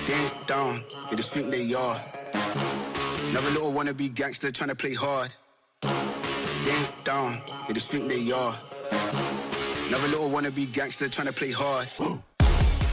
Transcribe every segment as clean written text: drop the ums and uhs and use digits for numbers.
Ding dong, they just think they are. Another little wannabe gangster trying to play hard. Ding dong, they just think they are. Another little wannabe gangster trying to play hard.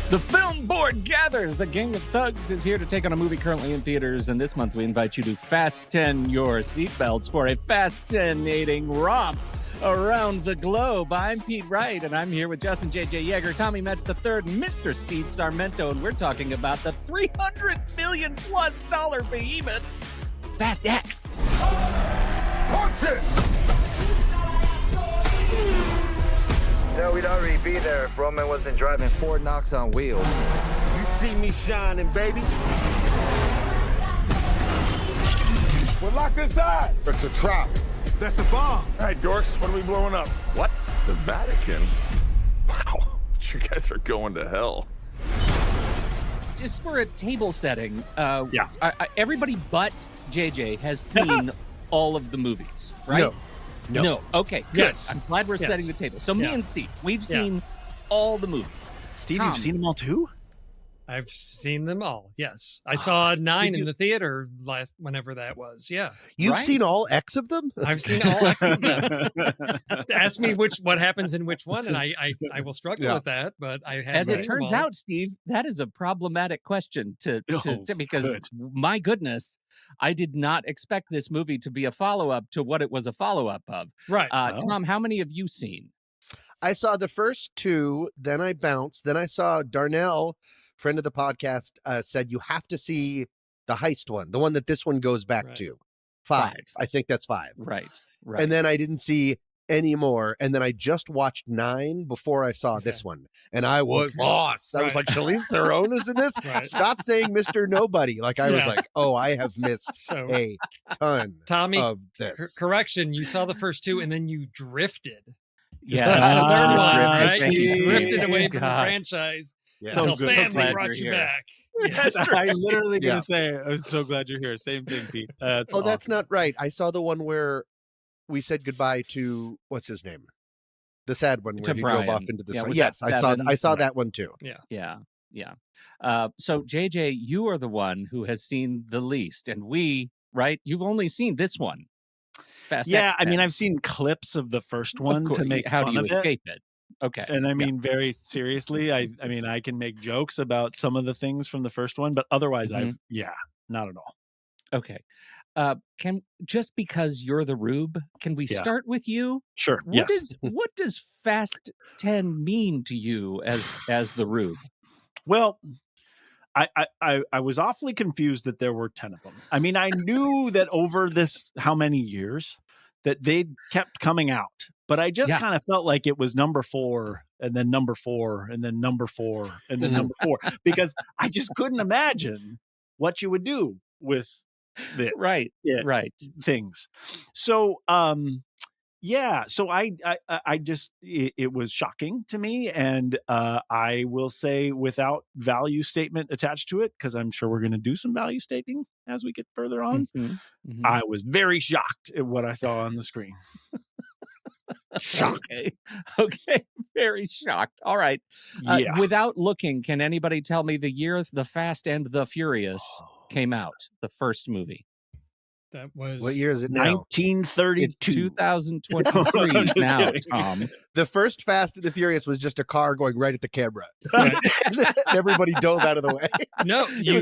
The film board gathers. The Gang of Thugs is here to take on a movie currently in theaters, and this month we invite you to fasten your seatbelts for a fascinating romp around the globe. I'm Pete Wright, and I'm here with Justin JJ Jaeger, Tommy Metz III, Mr. Steve Sarmento, and we're talking about the $300 million+ behemoth, Fast X. Punch it! No, we'd already be there if Roman wasn't driving Ford Knox on wheels. You see me shining, baby. We're locked inside. It's a trap. That's a bomb. All right, dorks, what are we blowing up? What? The Vatican? Wow, you guys are going to hell. Just for a table setting, everybody but JJ has seen all of the movies, right? No. Okay, good. Yes. I'm glad we're setting the table. So me and Steve, we've seen all the movies. Steve, Tom, you've seen them all too? I've seen them all. Yes, I saw 9 in the theater whenever that was. Yeah, you've seen all X of them. I've seen all X of them. Ask me what happens in which one, and I will struggle with that. But I have. As it turns out, Steve, that is a problematic question to because my goodness, I did not expect this movie to be a follow-up to what it was a follow-up of. Right, Tom, how many have you seen? I saw the first 2, then I bounced, then I saw Darnell, friend of the podcast, said you have to see the heist one, the one that this one goes back to. 5. I think that's 5. Right. And then I didn't see any more, and then I just watched 9 before I saw this one, and I was lost. I was like, Charlize Theron is in this? Stop saying Mr. Nobody. Like, I was like, oh, I have missed a ton of this. Correction, you saw the first 2, and then you drifted. Yeah, the third one, right? You drifted away from the franchise. Yeah. So family brought you back. Yes, I'm literally going to say, I'm so glad you're here. Same thing, Pete. That's not right. I saw the one where we said goodbye to, what's his name? The sad one where he drove off into the sun. Yes, I saw that one too. Yeah. So JJ, you are the one who has seen the least, and you've only seen this one. Fast X. I mean, I've seen clips of the first one to make how fun do you of escape it? Okay. And I mean, very seriously, I mean, I can make jokes about some of the things from the first one, but otherwise, not at all. Okay. Just because you're the Rube, can we start with you? Sure. What does Fast 10 mean to you as the Rube? Well, I was awfully confused that there were 10 of them. I mean, I knew that over how many years that they kept coming out, but I just kind of felt like it was number 4 and then number 4 and then number 4 and then number 4, because I just couldn't imagine what you would do with the things. So, so I just, it was shocking to me. And I will say, without value statement attached to it, because I'm sure we're going to do some value stating as we get further on, I was very shocked at what I saw on the screen. Shocked. Okay. Very shocked. All right. Without looking, can anybody tell me the year The Fast and the Furious came out, the first movie? That was, what year is it now? 1932. It's 2023 now, Tom. The first Fast and the Furious was just a car going right at the camera. Everybody dove out of the way. No, you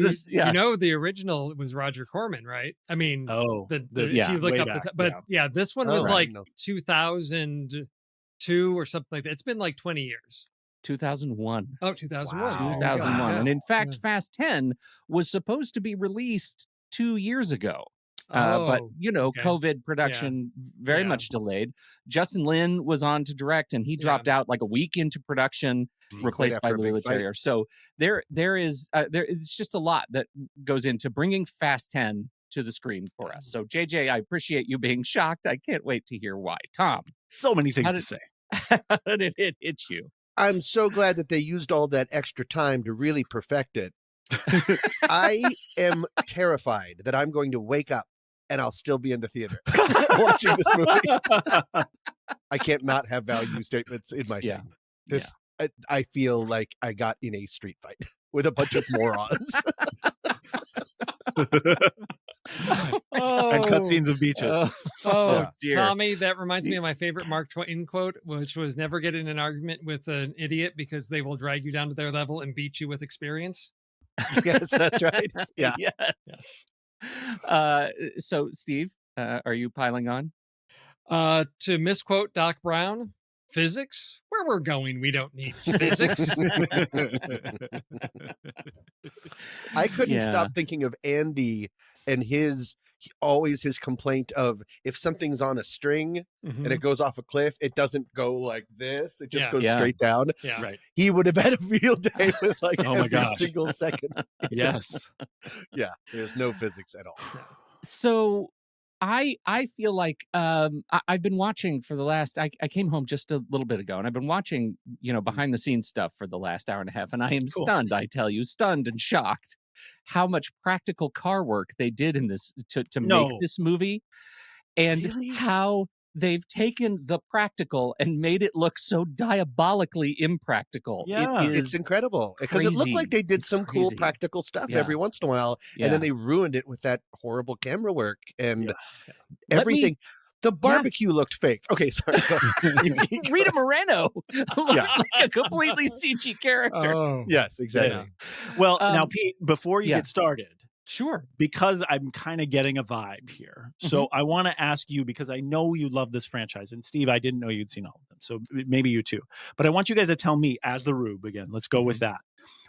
know the original was Roger Corman, right? I mean, if you look up this one was 2002 or something like that. It's been like 20 years. 2001. Oh, 2001. Wow. 2001. And in fact, Fast 10 was supposed to be released 2 years ago. But, COVID production very much delayed. Justin Lin was on to direct, and he dropped out like a week into production, replaced by Louis Leterrier. So there is it's just a lot that goes into bringing Fast 10 to the screen for us. So, JJ, I appreciate you being shocked. I can't wait to hear why. Tom. So many things to say. How did it hit you? I'm so glad that they used all that extra time to really perfect it. I am terrified that I'm going to wake up and I'll still be in the theater watching this movie. I can't not have value statements in my thing. I feel like I got in a street fight. with a bunch of morons. And cutscenes of beaches. Dear. Tommy, that reminds me of my favorite Mark Twain quote, which was never get in an argument with an idiot because they will drag you down to their level and beat you with experience. Yes, that's right. Yeah. Yes. So, Steve, are you piling on? To misquote Doc Brown, physics? Where we're going, we don't need physics. I couldn't stop thinking of Andy and always his complaint of if something's on a string and it goes off a cliff, it doesn't go like this. It just goes straight down. Yeah. Right. He would have had a field day with like every single second. Yes. Yeah. There's no physics at all. So I feel like I've been watching for the last, I came home just a little bit ago, and I've been watching, behind the scenes stuff for the last hour and a half, and I am stunned, I tell you, stunned and shocked how much practical car work they did in this to make this movie, and how they've taken the practical and made it look so diabolically impractical. Yeah, it's incredible because it looked like they did some cool practical stuff every once in a while, and then they ruined it with that horrible camera work and everything. The barbecue looked fake. Okay, sorry. Rita Moreno looked like a completely CG character. Oh. Yes, exactly. Yeah. Well, now, Pete, before you get started, sure, because I'm kind of getting a vibe here. So I want to ask you, because I know you love this franchise. And Steve, I didn't know you'd seen all of them. So maybe you too. But I want you guys to tell me, as the Rube, again, let's go with that.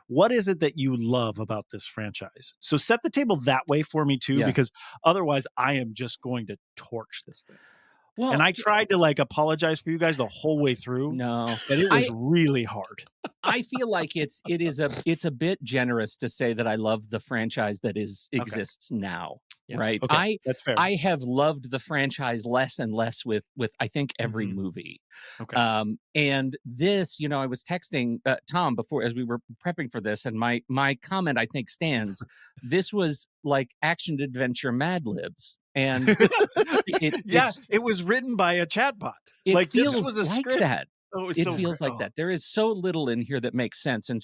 What is it that you love about this franchise? So set the table that way for me too, because otherwise I am just going to torch this thing. Well, and I tried to apologize for you guys the whole way through. No, but it was really hard. I feel like it's a bit generous to say that I love the franchise that exists now. Yeah. Right. Okay. That's fair. I have loved the franchise less and less with I think every movie. Okay. And this, I was texting Tom before as we were prepping for this, and my comment I think stands. This was like action adventure Mad Libs. And it was written by a chatbot. It feels this was a like script. that. Oh, it feels like that. There is so little in here that makes sense, and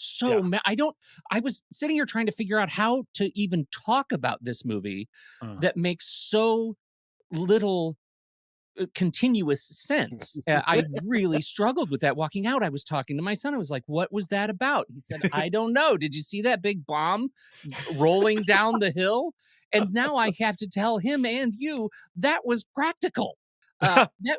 I was sitting here trying to figure out how to even talk about this movie that makes so little continuous sense. I really struggled with that. Walking out, I was talking to my son. I was like, "What was that about?" He said, "I don't know. Did you see that big bomb rolling down the hill?" And now I have to tell him and you that was practical.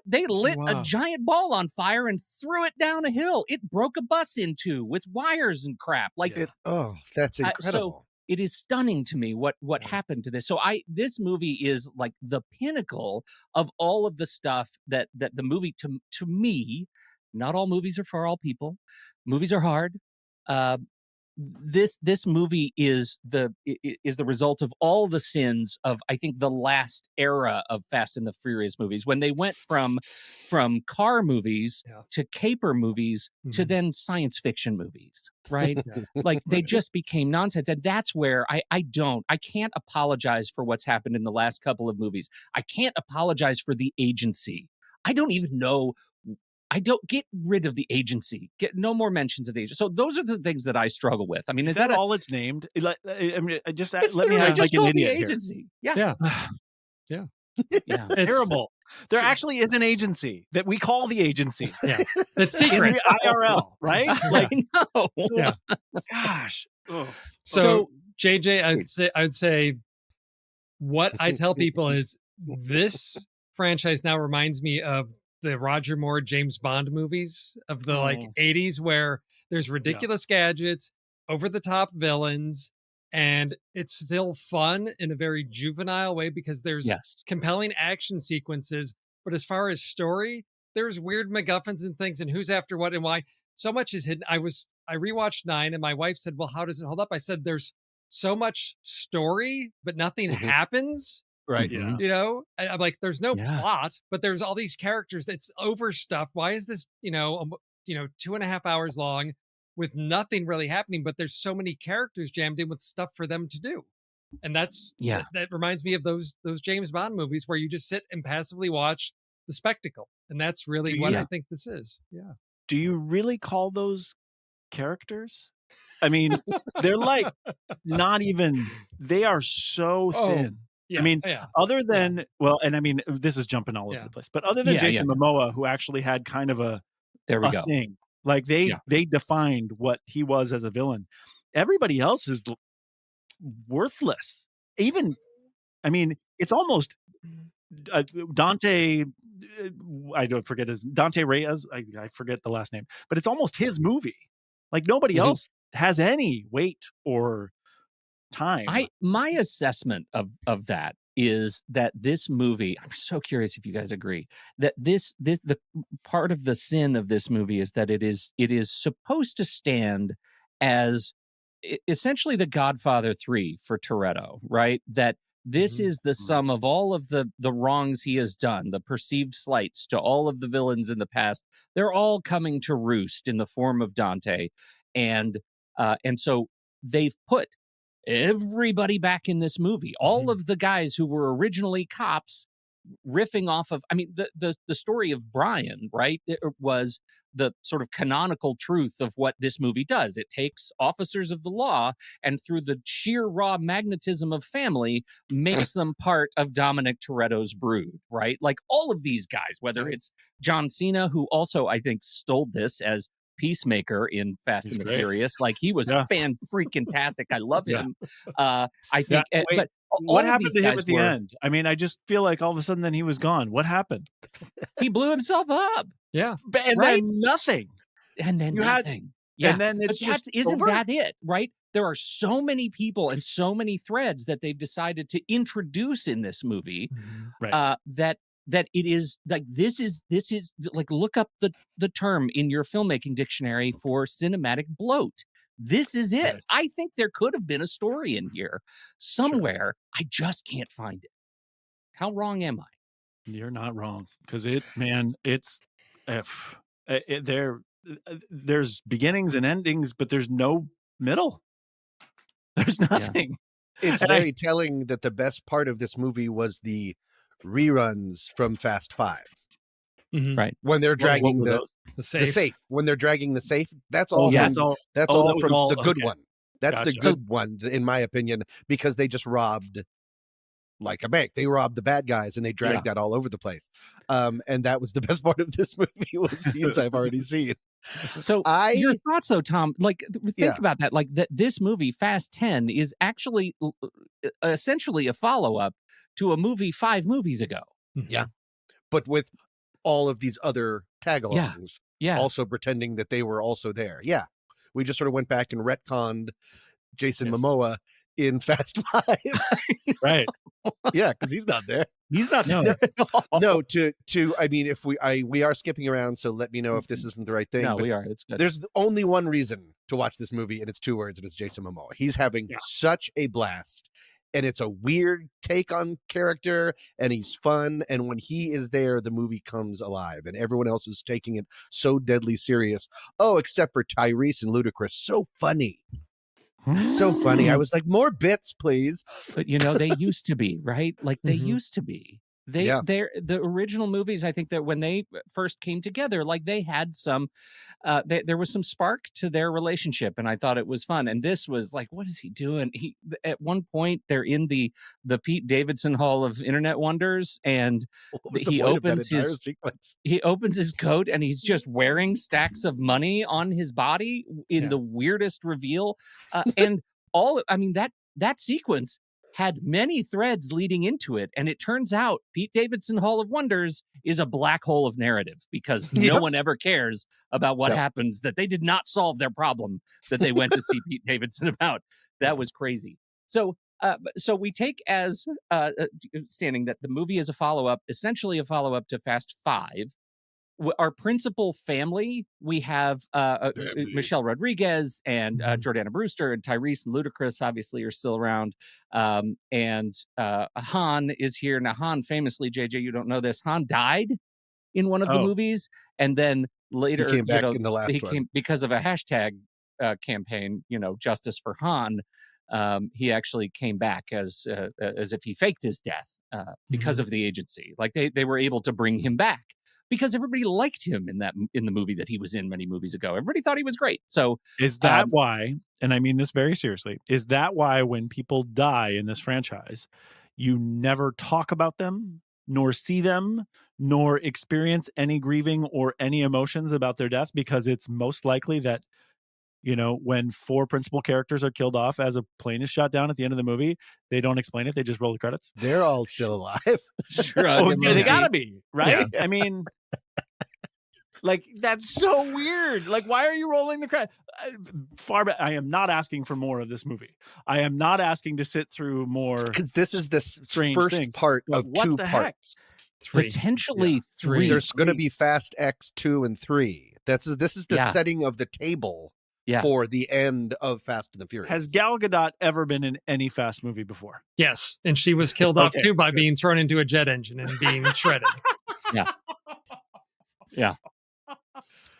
They lit a giant ball on fire and threw it down a hill. It broke a bus in two with wires and crap. That's incredible. So it is stunning to me what happened to this. So this movie is like the pinnacle of all of the stuff that the movie to me. Not all movies are for all people. Movies are hard. This movie is the result of all the sins of, I think, the last era of Fast and the Furious movies, when they went from car movies to caper movies to then science fiction movies, right? Like they just became nonsense. And that's where I can't apologize for what's happened in the last couple of movies. I can't apologize for The Agency. I don't even know. I don't get rid of The Agency. Get no more mentions of the agency. So those are the things that I struggle with. I mean, is that all it's named? I mean, just let me just like an idiot The Agency. Here. Yeah. It's terrible. There actually is an agency that we call The Agency. Yeah, that's secret. IRL, right? Like, no. Yeah. Gosh. Ugh. So JJ, I'd say what I tell people is this franchise now reminds me of the Roger Moore James Bond movies of the 80s, where there's ridiculous gadgets, over the top villains, and it's still fun in a very juvenile way because there's compelling action sequences. But as far as story, there's weird MacGuffins and things and who's after what and why. So much is hidden. I rewatched 9 and my wife said, "Well, how does it hold up?" I said, "There's so much story, but nothing happens." Right. Yeah. I'm like, there's no plot, but there's all these characters. It's overstuffed. Why is this, 2.5 hours long with nothing really happening, but there's so many characters jammed in with stuff for them to do. And that reminds me of those James Bond movies where you just sit and passively watch the spectacle. And that's really what I think this is. Yeah. Do you really call those characters? I mean, they're like not even. They are so thin. Yeah, I mean, yeah. other than well, and I mean, this is jumping all over the place, but other than Jason Momoa, who actually had kind of a thing, like they defined what he was as a villain. Everybody else is worthless. Even, I mean, it's almost Dante. I don't forget his Dante Reyes. I forget the last name, but it's almost his movie. Like nobody else has any weight or time. My assessment of that is that this movie, I'm so curious if you guys agree, that the part of the sin of this movie is that it is supposed to stand as essentially the Godfather 3 for Toretto, right? That this is the sum of all of the wrongs he has done, the perceived slights to all of the villains in the past. They're all coming to roost in the form of Dante. And so they've put everybody back in this movie. All of the guys who were originally cops riffing off of, I mean, the story of Brian, right? It was the sort of canonical truth of what this movie does. It takes officers of the law and through the sheer raw magnetism of family makes them part of Dominic Toretto's brood, right? Like all of these guys, whether it's John Cena, who also I think stole this as Peacemaker in Fast and the Furious, like he was fan-freaking-tastic. I love him. I think, but what happened to him at the end? I mean, I just feel like all of a sudden then he was gone. What happened? He blew himself up. Yeah, and then nothing. And then nothing. And then it's just isn't that it? Right? There are so many people and so many threads that they've decided to introduce in this movie, that it is like this is like, look up the term in your filmmaking dictionary for cinematic bloat. This is it. Yes. I think there could have been a story in here somewhere. Sure. I just can't find it. How wrong am I? You're not wrong, because there's beginnings and endings, but there's no middle. There's nothing. Yeah. It's very telling that the best part of this movie was the reruns from Fast 5. Right. When they're dragging the safe. When they're dragging the safe, that's all. That's all from the good one. That's the good one, in my opinion, because they just robbed like a bank. They robbed the bad guys and they dragged that all over the place. And that was the best part of this movie, was scenes I've already seen. So your thoughts though, Tom, like think about that, like that this movie Fast 10 is actually essentially a follow-up to a movie 5 movies ago. Yeah. But with all of these other tag-alongs also pretending that they were also there. Yeah. We just sort of went back and retconned Jason Momoa in Fast 5. Right. Yeah, because he's not there. He's not there. No, I mean, if we are skipping around, so let me know if this isn't the right thing. No, we are. It's good. There's only one reason to watch this movie, and it's 2 words, and it's Jason Momoa. He's having such a blast, and it's a weird take on character, and he's fun, and when he is there, the movie comes alive, and everyone else is taking it so deadly serious. Oh, except for Tyrese and Ludacris. So funny. So funny. I was like, more bits, please. But they used to be, right? Like they used to be. They're the original movies. I think that when they first came together, like they had some, there was some spark to their relationship, and I thought it was fun. And this was like, what is he doing? At one point they're in the Pete Davidson Hall of Internet Wonders, and he opens his coat, and he's just wearing stacks of money on his body in the weirdest reveal, and that sequence had many threads leading into it, and it turns out Pete Davidson Hall of Wonders is a black hole of narrative, because no one ever cares about what happens, that they did not solve their problem that they went to see Pete Davidson about. That was crazy. So we take as standing that the movie is essentially a follow-up to Fast 5. Our principal family, we have Michelle Rodriguez and Jordana Brewster, and Tyrese and Ludacris obviously are still around. And Han is here. Now, Han famously, JJ, you don't know this, Han died in one of the movies. And then later, he came back in the last one. Because of a hashtag campaign, Justice for Han. He actually came back as if he faked his death because of the agency. Like they were able to bring him back. because everybody liked him in the movie that he was in many movies ago. Everybody thought he was great. So is that why, and I mean this very seriously, is that why when people die in this franchise, you never talk about them, nor see them, nor experience any grieving or any emotions about their death? Because it's most likely that, you know, when 4 principal characters are killed off as a plane is shot down at the end of the movie, they don't explain it. They just roll the credits. They're all still alive. Oh, they gotta be, right? Yeah. I mean, like, that's so weird. Like, why are you rolling the credits? I am not asking for more of this movie. I am not asking to sit through more, because this is the first things. part of what 2 the parts. Heck? Potentially 3. There's going to be Fast X 2 and 3. This is the setting of the table for the end of Fast and the Furious. Has Gal Gadot ever been in any Fast movie before? Yes, and she was killed off too by being thrown into a jet engine and being shredded. Yeah.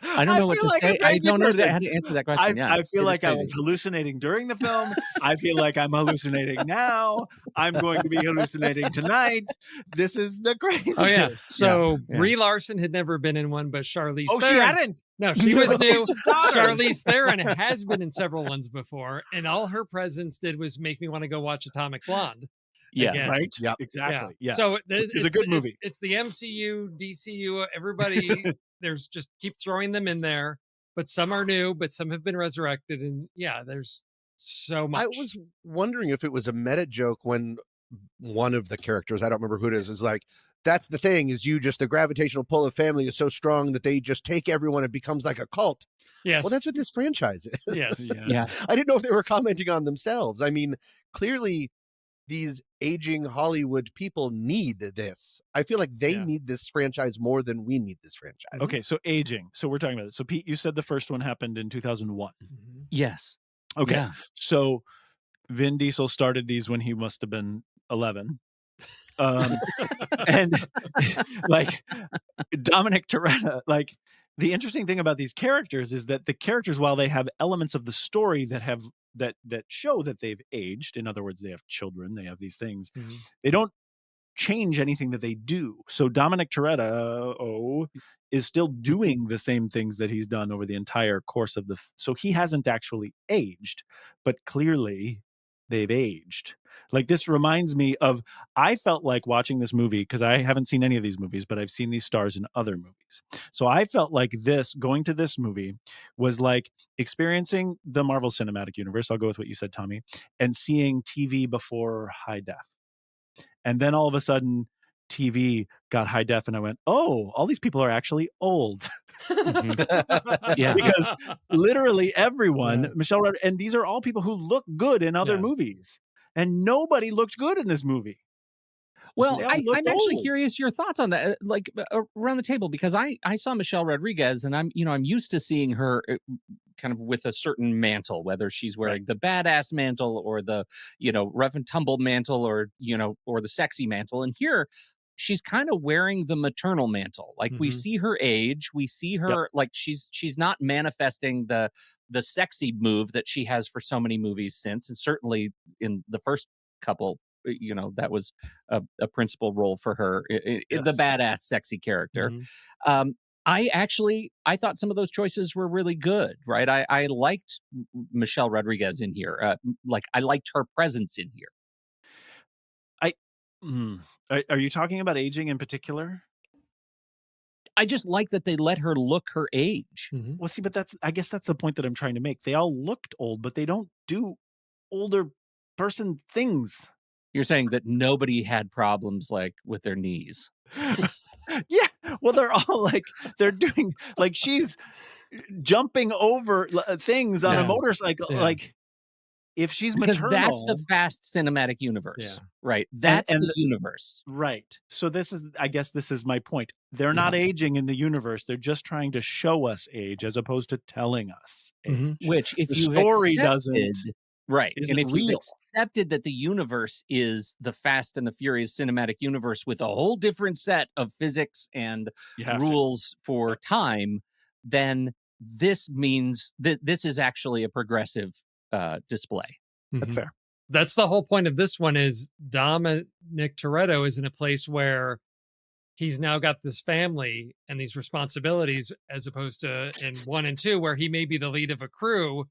I don't know what to say. I don't know how to answer that question. I feel like I was hallucinating during the film. I feel like I'm hallucinating now. I'm going to be hallucinating tonight. This is the craziest. Oh yeah. So Brie Larson had never been in one, but Charlize Theron. She hadn't. No, she was new. Charlize Theron has been in several ones before, and all her presence did was make me want to go watch Atomic Blonde. Yes. Again. Right. Yep. Exactly. Yeah. Yes. So it's a good movie. It's the MCU, DCU. Everybody. There's just keep throwing them in there, but some are new, but some have been resurrected. And there's so much. I was wondering if it was a meta joke when one of the characters, I don't remember who it is like, that's the thing, is the gravitational pull of family is so strong that they just take everyone. It becomes like a cult. Yes. Well, that's what this franchise is. Yes. Yeah. I didn't know if they were commenting on themselves. I mean, clearly these aging Hollywood people need this. I feel like they need this franchise more than we need this franchise. Okay, so aging. So we're talking about it. So Pete, you said the first one happened in 2001. Mm-hmm. Yes. Okay. Yeah. So Vin Diesel started these when he must have been 11. And like Dominic Toretto, like the interesting thing about these characters is that the characters, while they have elements of the story that have that show that they've aged, in other words, they have children, they have these things, they don't change anything that they do. So Dominic Toretto is still doing the same things that he's done over the entire course of so he hasn't actually aged, but clearly they've aged. Like, this reminds me of, I felt like watching this movie, because I haven't seen any of these movies, but I've seen these stars in other movies. So I felt like going to this movie was like experiencing the Marvel Cinematic Universe. I'll go with what you said, Tommy, and seeing TV before high def. And then all of a sudden TV got high def, and I went, oh, all these people are actually old. Yeah. Because literally everyone, Michelle Rodriguez, and these are all people who look good in other movies. And nobody looked good in this movie. Well, I'm actually curious your thoughts on that, like around the table, because I saw Michelle Rodriguez, and I'm used to seeing her kind of with a certain mantle, whether she's wearing the badass mantle or the, rough and tumble mantle, or the sexy mantle. And here she's kind of wearing the maternal mantle. Like, we see her age, we see her like she's not manifesting the sexy move that she has for so many movies since, and certainly in the first couple, that was a principal role for her, the badass sexy character. I thought some of those choices were really good, right? I liked Michelle Rodriguez in here. I liked her presence in here. Are you talking about aging in particular? I just like that they let her look her age. Well, see, but I guess that's the point that I'm trying to make. They all looked old, but they don't do older person things. You're saying that nobody had problems like with their knees. Yeah. Well, they're all like, they're doing, like, she's jumping over things on a motorcycle. Like, if she's maternal, that's the Fast Cinematic Universe, right? That's the universe, right? So I guess this is my point. They're not aging in the universe; they're just trying to show us age, as opposed to telling us age. Which, if the you story doesn't, right? And if you accepted that the universe is the Fast and the Furious Cinematic Universe with a whole different set of physics and rules for time, then this means that this is actually a progressive display. That's fair. That's the whole point of this one, is Dominic Toretto is in a place where he's now got this family and these responsibilities, as opposed to in 1 and 2, where he may be the lead of a crew.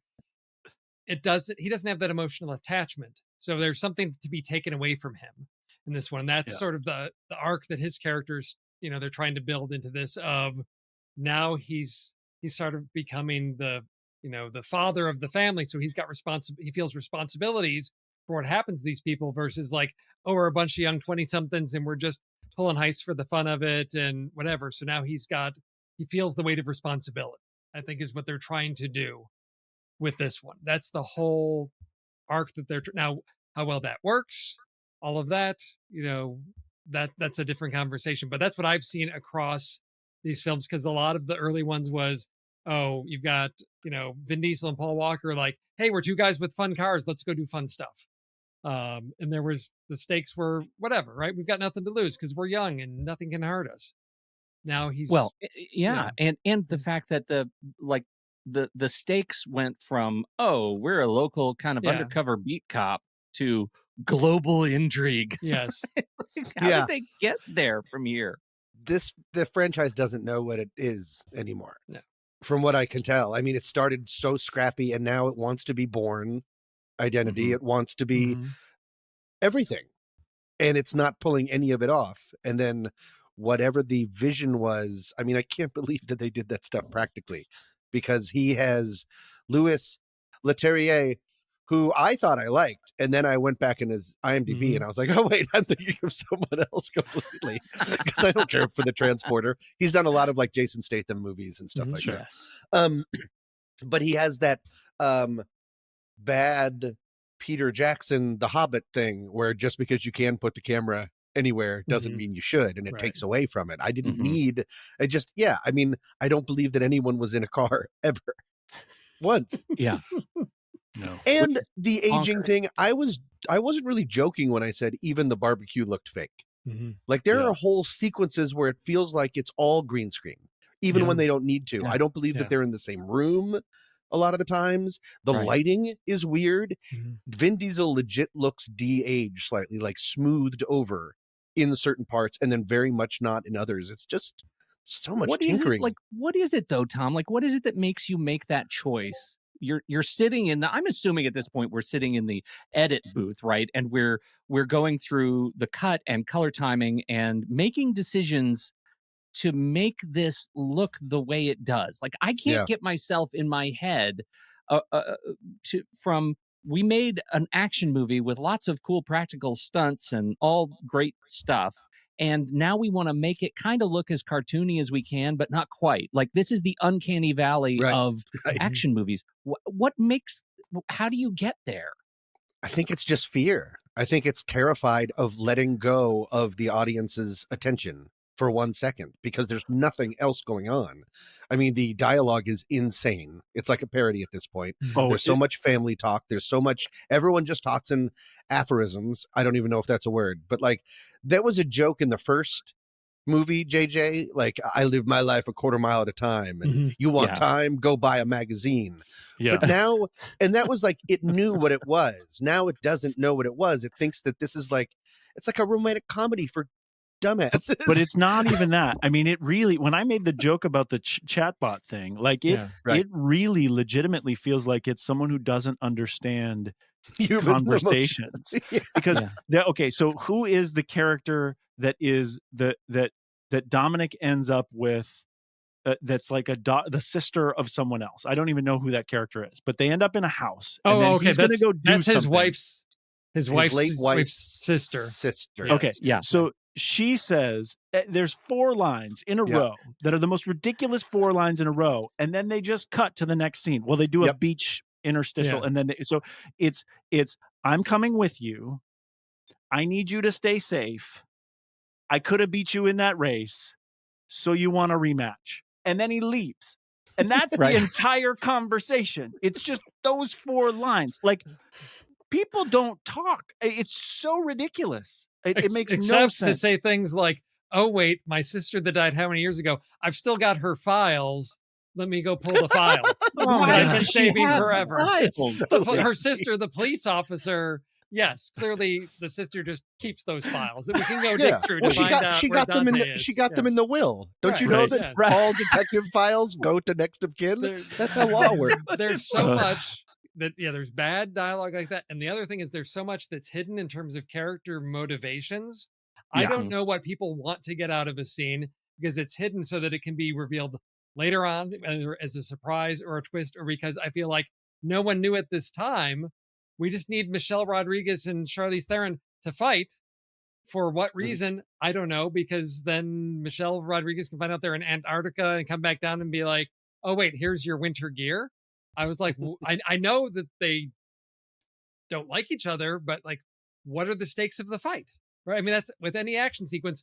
He doesn't have that emotional attachment. So there's something to be taken away from him in this one. That's sort of the arc that his characters, they're trying to build into this, of now he's sort of becoming the father of the family. So he's got he feels responsibilities for what happens to these people, versus like, oh, we're a bunch of young 20-somethings and we're just pulling heists for the fun of it and whatever. So now he feels the weight of responsibility, I think, is what they're trying to do with this one. That's the whole arc that they're now. How well that works, all of that, that's a different conversation. But that's what I've seen across these films, because a lot of the early ones was, oh, you've got Vin Diesel and Paul Walker like, hey, we're two guys with fun cars, let's go do fun stuff. And there was, the stakes were whatever, right? We've got nothing to lose because we're young and nothing can hurt us. Now he's and the fact that the stakes went from, oh, we're a local kind of undercover beat cop, to global intrigue. Yes. How did they get there from here? The franchise doesn't know what it is anymore. No. From what I can tell. I mean, it started so scrappy and now it wants to be Bourne identity. Mm-hmm. It wants to be everything. And it's not pulling any of it off. And then whatever the vision was, I mean, I can't believe that they did that stuff practically, because he has Louis Leterrier, who I thought I liked. And then I went back in his IMDb and I was like, oh, wait, I'm thinking of someone else completely, because I don't care for the transporter. He's done a lot of like Jason Statham movies and stuff like that. But he has that bad Peter Jackson, The Hobbit thing, where just because you can put the camera anywhere doesn't mean you should, and it takes away from it. I didn't need it. Just I mean, I don't believe that anyone was in a car ever once. No. And the aging thing, I wasn't really joking when I said even the barbecue looked fake. Like there are whole sequences where it feels like it's all green screen, even when they don't need to. I don't believe that they're in the same room a lot of the times. The lighting is weird. Vin Diesel legit looks de-aged slightly, like smoothed over in certain parts and then very much not in others. It's just so much tinkering. What is it though, Tom? Like, what is it that makes you make that choice? You're sitting in I'm assuming at this point we're sitting in the edit booth, right? And we're going through the cut and color timing and making decisions to make this look the way it does. Like, I can't get myself in my head we made an action movie with lots of cool practical stunts and all great stuff, and now we want to make it kind of look as cartoony as we can, but not quite. Like, this is the uncanny valley of action movies. How do you get there? I think it's just fear. I think it's terrified of letting go of the audience's attention for 1 second, because there's nothing else going on. I mean, the dialogue is insane. It's like a parody at this point. There's so much family talk. There's so much, everyone just talks in aphorisms. I don't even know if that's a word, but like, there was a joke in the first movie, JJ, like, I live my life a quarter mile at a time, and you want time, go buy a magazine. But now, and that was like, it knew what it was. Now it doesn't know what it was. It thinks that this is like, it's like a romantic comedy for dumbasses. But it's not even that. I mean, it really, when I made the joke about the chatbot thing, like it really legitimately feels like it's someone who doesn't understand human conversations. Because okay, so who is the character that is that Dominic ends up with? That's like the sister of someone else. I don't even know who that character is, but they end up in a house. Oh, and then okay. He's going to go do that's something. His late wife's sister. Okay. Yeah. So she says there's 4 lines in a row that are the most ridiculous 4 lines in a row, and then they just cut to the next scene. Well, they do a beach interstitial, and then so it's I'm coming with you. I need you to stay safe. I could have beat you in that race, so you want a rematch. And then he leaves. And that's the entire conversation. It's just those 4 lines. Like, people don't talk. It's so ridiculous. It makes no sense. To say things like, oh, wait, my sister that died how many years ago, I've still got her files. Let me go pull the files. I've been saving forever. Her sister, the police officer, yes, clearly the sister just keeps those files that we can go dig through. Well, to find out she where got them in Dante the, is. she got them in the will. Don't you know that all detective files go to next of kin? That's how law works. There's so much that there's bad dialogue like that, and the other thing is there's so much that's hidden in terms of character motivations. I don't know what people want to get out of a scene because it's hidden so that it can be revealed later on as a surprise or a twist, or because I feel like no one knew at this time. We just need Michelle Rodriguez and Charlize Theron to fight. For what reason? I don't know, because then Michelle Rodriguez can find out they're in Antarctica and come back down and be like, oh, wait, here's your winter gear. I was like, I know that they don't like each other, but like, what are the stakes of the fight? Right? I mean, that's with any action sequence.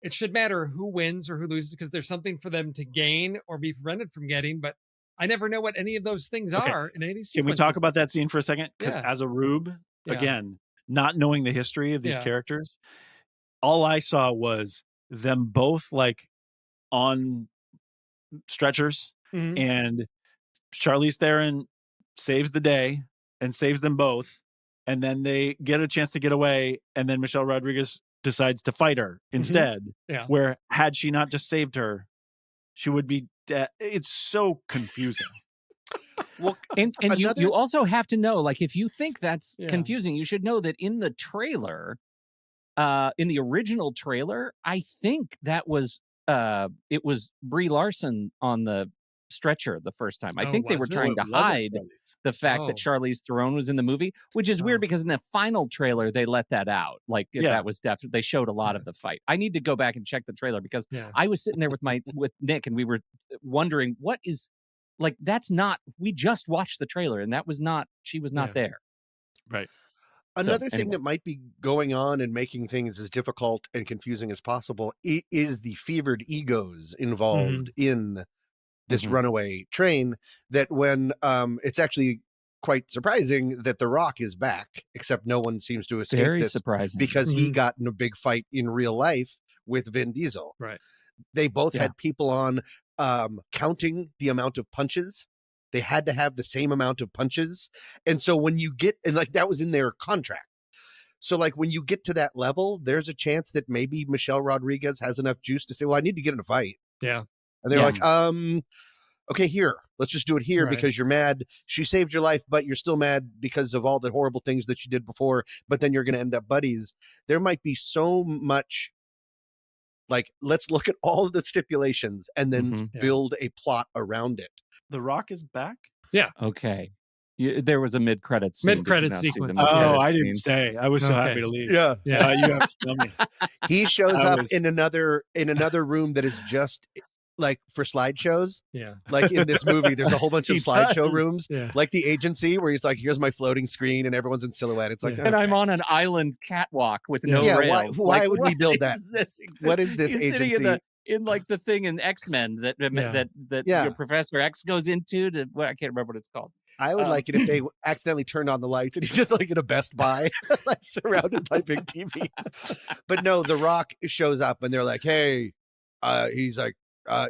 It should matter who wins or who loses because there's something for them to gain or be prevented from getting. But I never know what any of those things are in any sequence. Can we talk about that scene for a second? Because as a rube, again, not knowing the history of these characters, all I saw was them both like on stretchers, and Charlize Theron saves the day and saves them both, and then they get a chance to get away, and then Michelle Rodriguez decides to fight her instead. Where had she not just saved her, she would be dead. It's so confusing. Well, and you also have to know, like, if you think that's confusing, you should know that in the trailer, in the original trailer, I think that was it was Brie Larson on the stretcher the first time. I think they were trying to hide the fact that Charlize Theron was in the movie, which is weird because in the final trailer they let that out. Like that was definitely, they showed a lot of the fight. I need to go back and check the trailer because I was sitting there with Nick and we were wondering what is, like, that's not, we just watched the trailer and that was not, she was not there. Right. Another thing that might be going on and making things as difficult and confusing as possible is the fevered egos involved in this runaway train, that when it's actually quite surprising that The Rock is back, except no one seems to escape this surprising because he got in a big fight in real life with Vin Diesel. Right. They both had people on counting the amount of punches. They had to have the same amount of punches. And so when you get, and like that was in their contract. So like when you get to that level, there's a chance that maybe Michelle Rodriguez has enough juice to say, well, I need to get in a fight. Yeah. And they're like, okay, here, let's just do it here because you're mad. She saved your life, but you're still mad because of all the horrible things that she did before. But then you're going to end up buddies. There might be so much, like, let's look at all of the stipulations and then build a plot around it. The Rock is back? Yeah. Okay. There was a mid-credit scene. Mid-credit sequence. I didn't stay. I was so happy to leave. Yeah. You have to tell me. He shows up in another room that is just like for slideshows. Yeah. Like in this movie, there's a whole bunch of slideshow rooms, like the Agency, where he's like, here's my floating screen and everyone's in silhouette. It's like, and I'm on an island catwalk with no rails. Why would we build that? What is this Agency? In like the thing in X-Men that your Professor X goes into I can't remember what it's called. I would like it if they accidentally turned on the lights and he's just like in a Best Buy, like surrounded by big TVs. But no, The Rock shows up and they're like, hey, he's like, I'm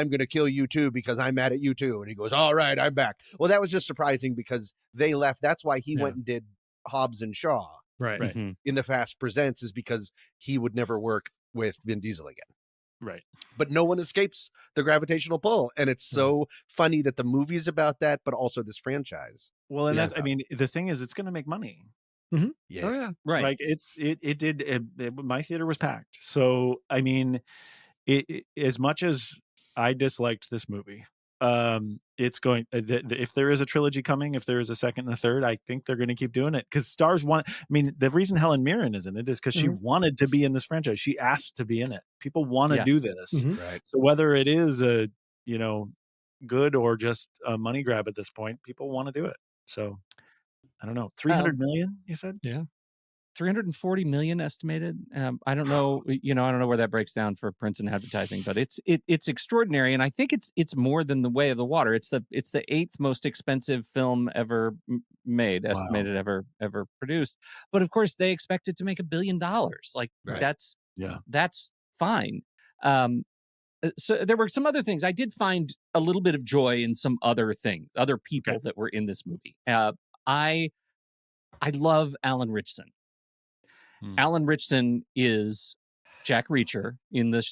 going to kill you too because I'm mad at you too. And he goes, all right, I'm back. Well, that was just surprising because they left. That's why he went and did Hobbs and Shaw. Right. In the Fast Presents is because he would never work with Vin Diesel again. Right. But no one escapes the gravitational pull. And it's so funny that the movie is about that, but also this franchise. Well, and that's, I mean, the thing is, it's going to make money. Yeah. Oh, yeah. Right. Like it did. My theater was packed. So, I mean, as much as I disliked this movie, it's going, if there is a trilogy coming, if there is a second and a third, I think they're going to keep doing it because stars want, I mean, the reason Helen Mirren is in it is because she wanted to be in this franchise. She asked to be in it. People want to do this. Right. So whether it is a, good or just a money grab at this point, people want to do it. So I don't know, 300 million, you said? Yeah. 340 million estimated. I don't know, I don't know where that breaks down for prints and advertising, but it's extraordinary, and I think it's more than The Way of the Water. It's the 8th most expensive film ever made, estimated ever produced. But of course, they expect it to make $1 billion. Like that's fine. So there were some other things. I did find a little bit of joy in some other things, other people that were in this movie. I love Alan Ritchson. Alan Ritchson is Jack Reacher in the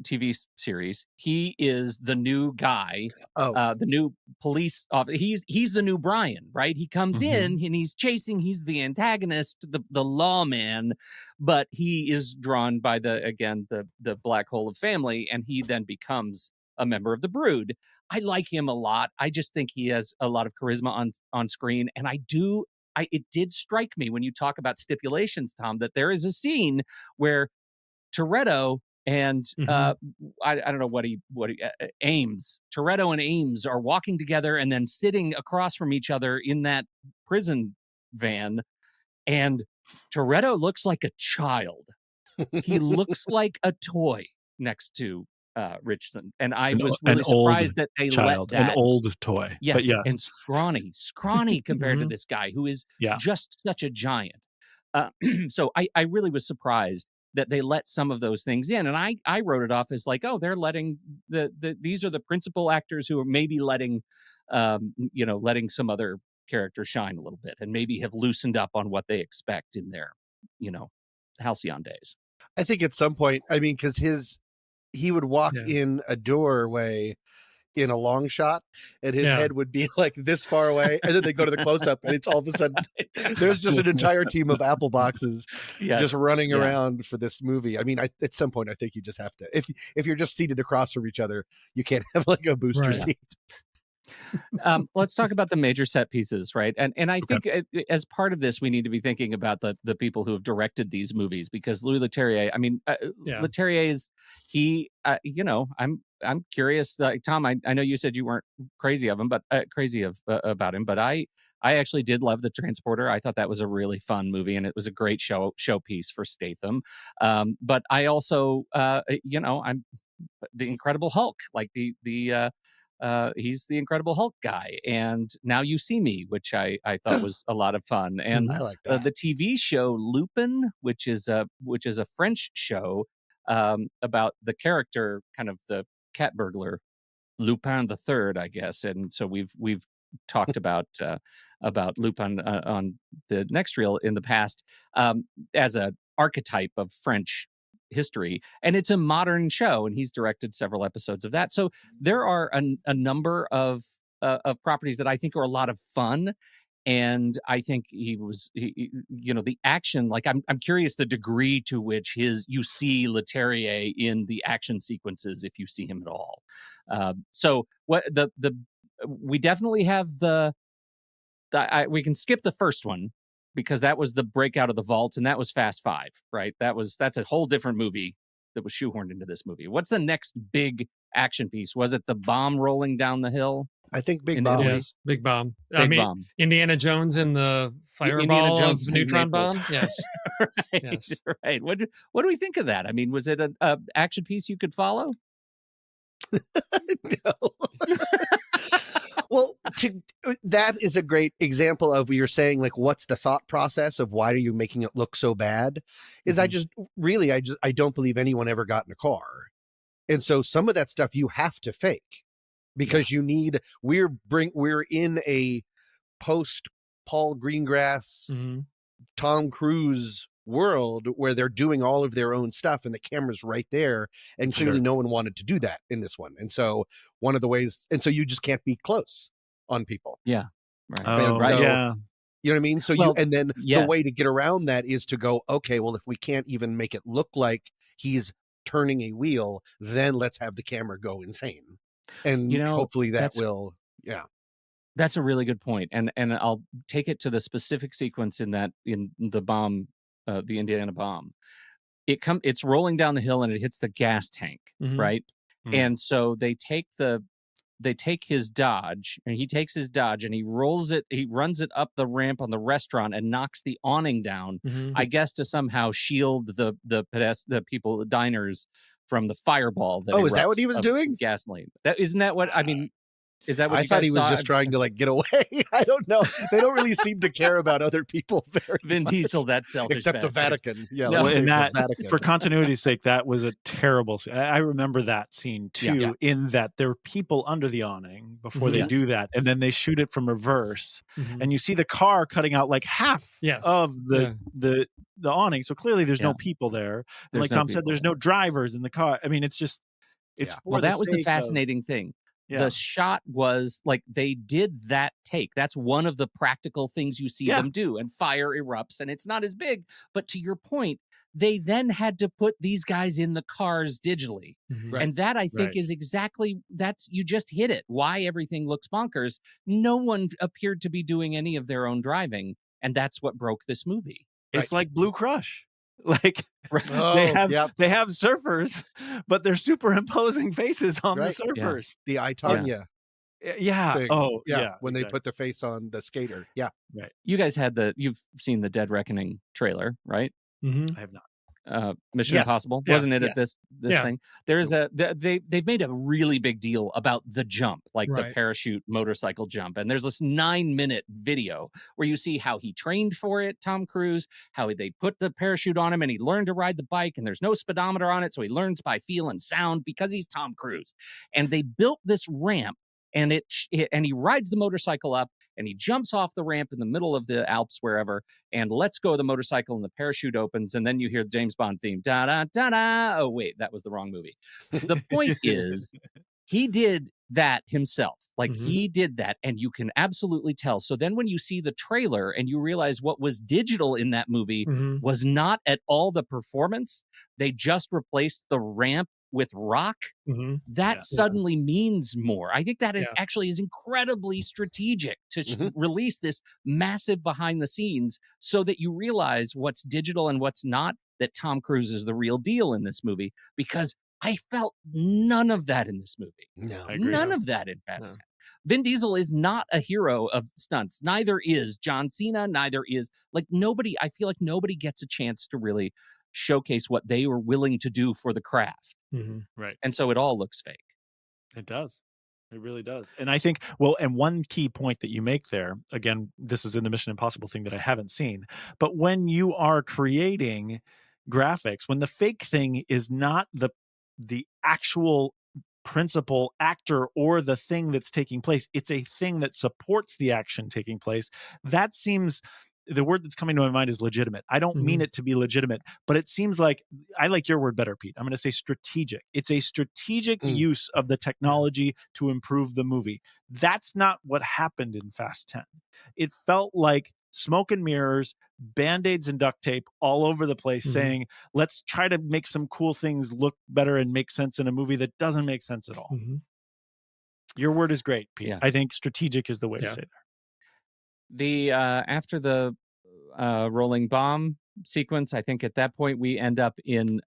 TV series. He is the new guy, the new police officer. He's the new Brian, right? He comes in and he's the antagonist, the lawman, but he is drawn by the black hole of family, and he then becomes a member of the Brood. I like him a lot. I just think he has a lot of charisma on screen, and it did strike me when you talk about stipulations, Tom, that there is a scene where Toretto and I don't know what he Ames. Toretto and Ames are walking together and then sitting across from each other in that prison van, and Toretto looks like a child. He looks like a toy next to Richardson, and I was really surprised that they let that an old toy. Yes, but yes. and scrawny compared to this guy who is just such a giant. So I really was surprised that they let some of those things in, and I wrote it off as like, oh, they're letting these are the principal actors who are maybe letting some other characters shine a little bit, and maybe have loosened up on what they expect in their halcyon days. I think at some point, I mean, because he would walk in a doorway in a long shot, and his head would be like this far away, and then they go to the close-up, and it's all of a sudden there's just an entire team of apple boxes just running around for this movie. I mean, at some point I think you just have to, if you're just seated across from each other, you can't have like a booster seat. Let's talk about the major set pieces, right? And I think as part of this, we need to be thinking about the people who have directed these movies, because Louis Leterrier, I mean, Leterrier is I'm curious, Tom. I know you said you weren't crazy of him, but about him. But I actually did love The Transporter. I thought that was a really fun movie, and it was a great showpiece for Statham. But I also, I'm the Incredible Hulk, like he's the Incredible Hulk guy, and Now You See Me, which I thought was a lot of fun, and I like that. The TV show Lupin, which is a French show about the character, kind of the cat burglar Lupin the Third, I guess, and so we've talked about Lupin on the next reel in the past as an archetype of French history, and it's a modern show, and he's directed several episodes of that. So there are a number of properties that I think are a lot of fun, and I think the action, like I'm curious the degree to which you see Leterrier in the action sequences, if you see him at all. So what we definitely have we can skip the first one, because that was the breakout of the vault, and that was Fast Five, right? That's a whole different movie that was shoehorned into this movie. What's the next big action piece? Was it the bomb rolling down the hill? I think Big Bomb. Yes, Big Bomb. Bomb. Indiana Jones and the fireball of the neutron bomb. Yes. Right. Yes. Right. What do we think of that? I mean, was it a action piece you could follow? No. Well, that is a great example of what you're saying, like, what's the thought process of why are you making it look so bad? Is I don't believe anyone ever got in a car. And so some of that stuff you have to fake, because we're in a post Paul Greengrass, Tom Cruise world where they're doing all of their own stuff and the camera's right there, and clearly no one wanted to do that in this one. And so one of the ways, and so you just can't be close on people. Yeah. Right. Oh, right. So, yeah. You know what I mean? So the way to get around that is to go, okay, well, if we can't even make it look like he's turning a wheel, then let's have the camera go insane. And hopefully that will, That's a really good point. And I'll take it to the specific sequence in the bomb, the Indiana bomb. It's rolling down the hill and it hits the gas tank, right? And so they take his Dodge, and he takes his Dodge and he runs it up the ramp on the restaurant and knocks the awning down, I guess to somehow shield the people, the diners, from the fireball. Is that what he was doing? Gasoline. Isn't that what I mean? Is that what I you thought guys he was saw? just trying to like get away. I don't know. They don't really seem to care about other people very Vin much. Diesel, that selfish Except the bastard. Vatican. Yeah, No. let's And save that, the Vatican. for continuity's sake, that was a terrible scene. I remember that scene too, in that there are people under the awning before they do that, and then they shoot it from reverse, and you see the car cutting out like half of the awning. So clearly there's no people there. And like Tom said, there's no drivers in the car. I mean, it's just well, that was the fascinating thing. The shot was like they did that take. That's one of the practical things you see them do, and fire erupts and it's not as big. But to your point, they then had to put these guys in the cars digitally. And that I think is exactly, you just hit it. Why everything looks bonkers. No one appeared to be doing any of their own driving. And that's what broke this movie. It's like Blue Crush. Like they have surfers, but they're superimposing faces on the surfers. The I, Tonya. Thing. When they put the face on the skater. Right. You guys you've seen the Dead Reckoning trailer, right? I have not. Mission Impossible, wasn't it? At this thing, there's they've made a really big deal about the jump, like the parachute motorcycle jump, and there's this 9-minute video where you see how he trained for it, Tom Cruise, how they put the parachute on him and he learned to ride the bike, and there's no speedometer on it, so he learns by feel and sound because he's Tom Cruise, and they built this ramp, and and he rides the motorcycle up. And he jumps off the ramp in the middle of the Alps, wherever, and lets go of the motorcycle, and the parachute opens, and then you hear the James Bond theme, da-da-da-da. Oh, wait, that was the wrong movie. The point is, he did that himself. Like, he did that, and you can absolutely tell. So then when you see the trailer and you realize what was digital in that movie was not at all the performance, they just replaced the ramp with rock, that suddenly means more. I think that actually is incredibly strategic to release this massive behind the scenes so that you realize what's digital and what's not, that Tom Cruise is the real deal in this movie, because I felt none of that in this movie. No, none of that in Fast 10. Vin Diesel is not a hero of stunts. Neither is John Cena. Neither is I feel like nobody gets a chance to really showcase what they were willing to do for the craft. Right. And so it all looks fake. It does. It really does. And I think, and one key point that you make there, again, this is in the Mission Impossible thing that I haven't seen, but when you are creating graphics, when the fake thing is not the actual principal actor or the thing that's taking place, it's a thing that supports the action taking place, that seems, the word that's coming to my mind is legitimate. I don't mean it to be legitimate, but it seems like, I like your word better, Pete. I'm going to say strategic. It's a strategic use of the technology to improve the movie. That's not what happened in Fast 10. It felt like smoke and mirrors, Band-Aids and duct tape all over the place saying, let's try to make some cool things look better and make sense in a movie that doesn't make sense at all. Your word is great, Pete. I think strategic is the way to say there. The after the rolling bomb sequence, I think at that point we end up in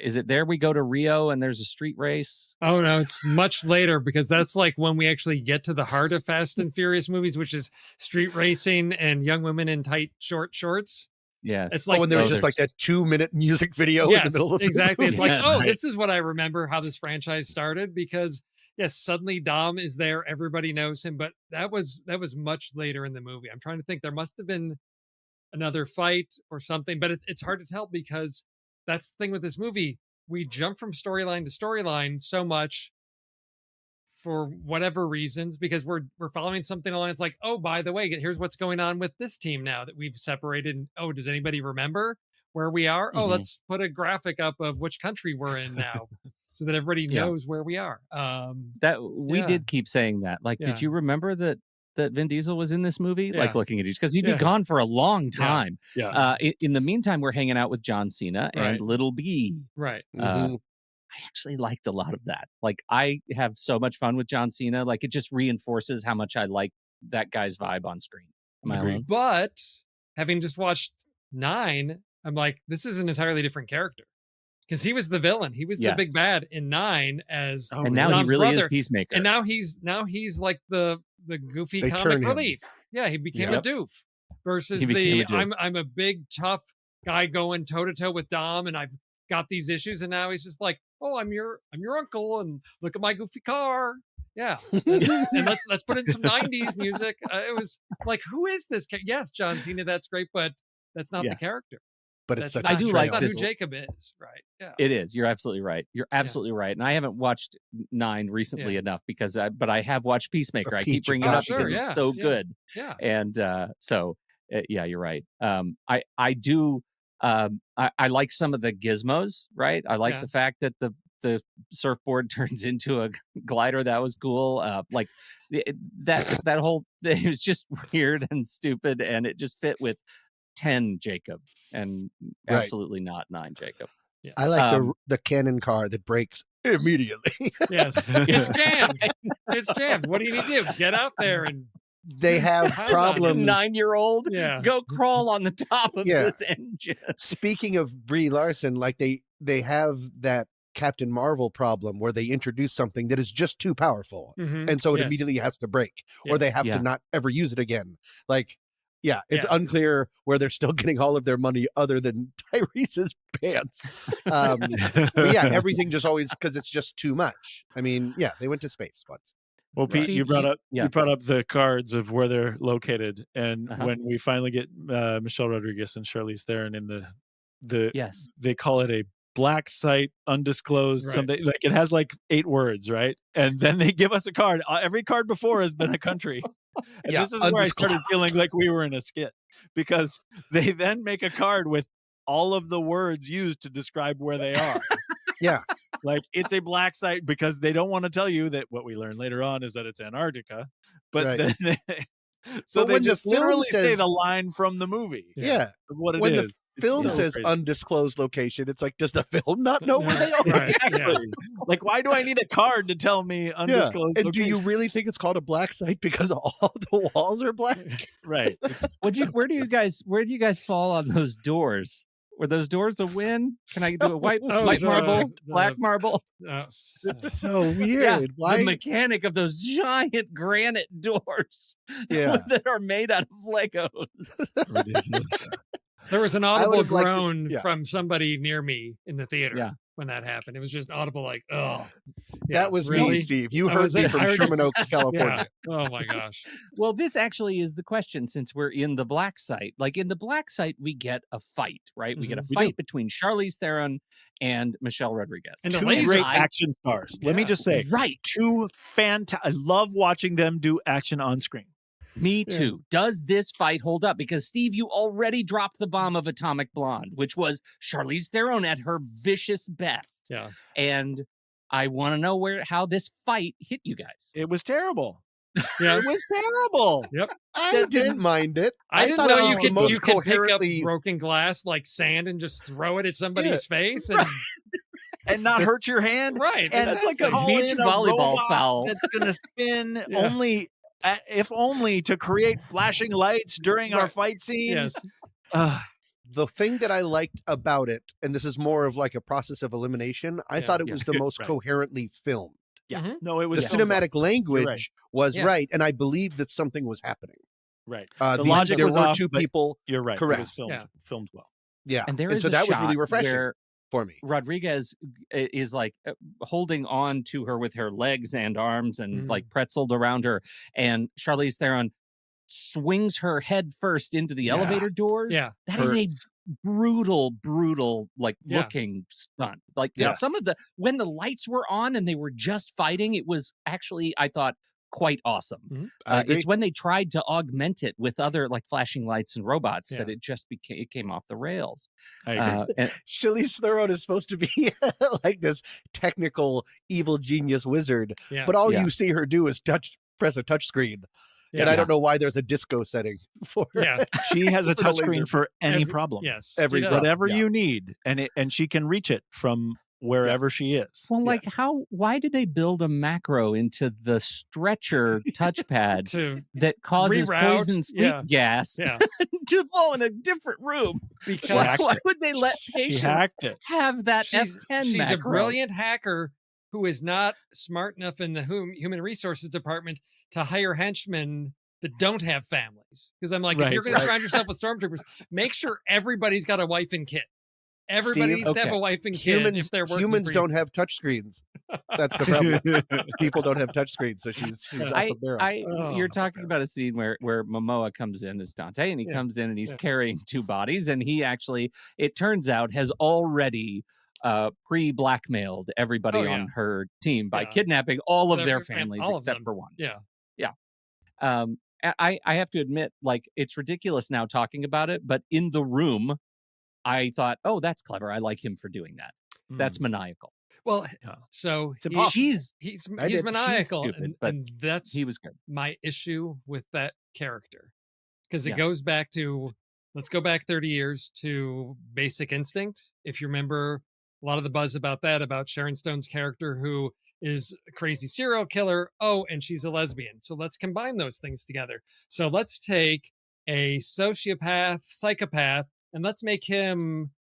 is it there we go to Rio and there's a street race? Oh no, it's much later, because that's like when we actually get to the heart of Fast and Furious movies, which is street racing and young women in tight short shorts. Yes. It's like when there was just like that 2-minute music video in the middle of the exactly. movie. It's like, this is what I remember how this franchise started, because yes, suddenly Dom is there. Everybody knows him, but that was much later in the movie. I'm trying to think. There must have been another fight or something, but it's hard to tell, because that's the thing with this movie. We jump from storyline to storyline so much for whatever reasons, because we're following something along. It's like, oh, by the way, here's what's going on with this team now that we've separated. Oh, does anybody remember where we are? Oh, let's put a graphic up of which country we're in now. So that everybody knows where we are. That we did keep saying that. Like, did you remember that Vin Diesel was in this movie? Like, looking at each, because he'd been gone for a long time. In the meantime, we're hanging out with John Cena and Little B. Right. I actually liked a lot of that. Like, I have so much fun with John Cena. Like, it just reinforces how much I like that guy's vibe on screen. Am I alone? But having just watched 9, I'm like, this is an entirely different character. Because he was the villain. He was the big bad in 9 as and now Dom's he really brother. is Peacemaker. And now he's like the goofy comic relief. Yeah, he became a doof. Versus I'm a big tough guy going toe to toe with Dom, and I've got these issues, and now he's just like, oh, I'm your uncle, and look at my goofy car. Yeah. And let's put in some 90s music. It was like, who is this? Yes, John Cena, that's great, but that's not the character. But it's such I do like that's not this. who Jacob is, right? Yeah. It is. You're absolutely right. You're absolutely right. And I haven't watched 9 recently enough but I have watched Peacemaker. I keep bringing it up because it's so good. Yeah. And yeah, you're right. I do. I like some of the gizmos, right? I like the fact that the surfboard turns into a glider. That was cool. That whole thing was just weird and stupid, and it just fit with 10 Jacob and absolutely not 9 Jacob. Yeah. I like the cannon car that breaks immediately. Yes, it's jammed. It's jammed. What do you need to do? Get out there and. They have problems. 9-year-old, go crawl on the top of this engine. Speaking of Brie Larson, like they have that Captain Marvel problem where they introduce something that is just too powerful, and so it immediately has to break, or they have to not ever use it again. Like, it's unclear where they're still getting all of their money other than Tyrese's pants. But everything just always, because it's just too much. I mean, they went to space once. Well, Pete, Steve, you brought up the cards of where they're located, and when we finally get Michelle Rodriguez and Charlize Theron in the they call it a black site, undisclosed something, like it has like 8 words, right? And then they give us a card. Every card before has been a country. And this is where I started feeling like we were in a skit, because they then make a card with all of the words used to describe where they are. Like it's a black site because they don't want to tell you that what we learn later on is that it's Antarctica. But then they just literally say the line from the movie. Of what it when is. The film says crazy. Undisclosed location. It's like, does the film not know where they are? Exactly. Like, why do I need a card to tell me undisclosed And location? do you really think it's called a black site because all the walls are black? Right. Where do you guys fall on those doors? Were those doors a win? Can I do a white marble, black marble? It's so weird. The mechanic of those giant granite doors that are made out of Legos. Ridiculous. There was an audible groan from somebody near me in the theater when that happened. It was just audible, like, oh. That was me, Steve. You heard me from Sherman Oaks, California. Oh, my gosh. Well, this actually is the question, since we're in the black site. Like, in the black site, we get a fight, right? We get a fight between Charlize Theron and Michelle Rodriguez. And two great action stars. Let me just say. Right. Two fantastic. I love watching them do action on screen. Me too. Does this fight hold up? Because, Steve, you already dropped the bomb of Atomic Blonde, which was Charlize Theron at her vicious best. Yeah. And I want to know how this fight hit you guys. It was terrible. Yeah. It was terrible. Yep. I didn't mind it. I didn't know you could pick up coherently broken glass like sand and just throw it at somebody's face and not hurt your hand. Right. And that's like a beach volleyball foul. That's going to spin only... if only to create flashing lights during our fight scene. Yes. The thing that I liked about it, and this is more of like a process of elimination, I thought it was the most coherently filmed. Yeah. Mm-hmm. No, it was the cinematic language was right, and I believed that something was happening. Right. The logic there was were off, two people. You're right. Correct. It was filmed well. Yeah. And so that was really refreshing for me. Rodriguez is like holding on to her with her legs and arms and like pretzeled around her, and Charlize Theron swings her head first into the elevator doors. Yeah, that is a brutal like looking stunt. Like some of when the lights were on and they were just fighting, it was actually, I thought, quite awesome. Mm-hmm. It's when they tried to augment it with other like flashing lights and robots that it just came off the rails. Charlize Theron is supposed to be like this technical evil genius wizard, but all you see her do is press a touch screen. Yeah. And I don't know why there's a disco setting for her. Yeah. She has a touch screen for any problem. Yes. Whatever you need. And she can reach it from wherever she is. Well, like why did they build a macro into the stretcher touchpad that causes poison sleep gas to fall in a different room? Because why would they let patients have that F10 she's macro? A brilliant hacker who is not smart enough in the human resources department to hire henchmen that don't have families. Because I'm like, if you're going to surround yourself with stormtroopers, make sure everybody's got a wife and kid. Everybody Steve, needs to have a wife and kid if they're working humans for you. don't have touchscreens. That's the problem. People don't have touchscreens, so she's up a barrel. You're talking about a scene where Momoa comes in as Dante, and he comes in and he's carrying two bodies, and he actually, it turns out, has already pre-blackmailed everybody on her team by kidnapping all of their families except for one. I have to admit, like, it's ridiculous now talking about it, but in the room, I thought, oh, that's clever. I like him for doing that. That's maniacal. Well, so he's maniacal, stupid, and that's he was good. My issue with that character, because it goes back to, let's go back 30 years to Basic Instinct. If you remember, a lot of the buzz about that, about Sharon Stone's character, who is a crazy serial killer. Oh, and she's a lesbian. So let's combine those things together. So let's take a sociopath, psychopath, and let's make him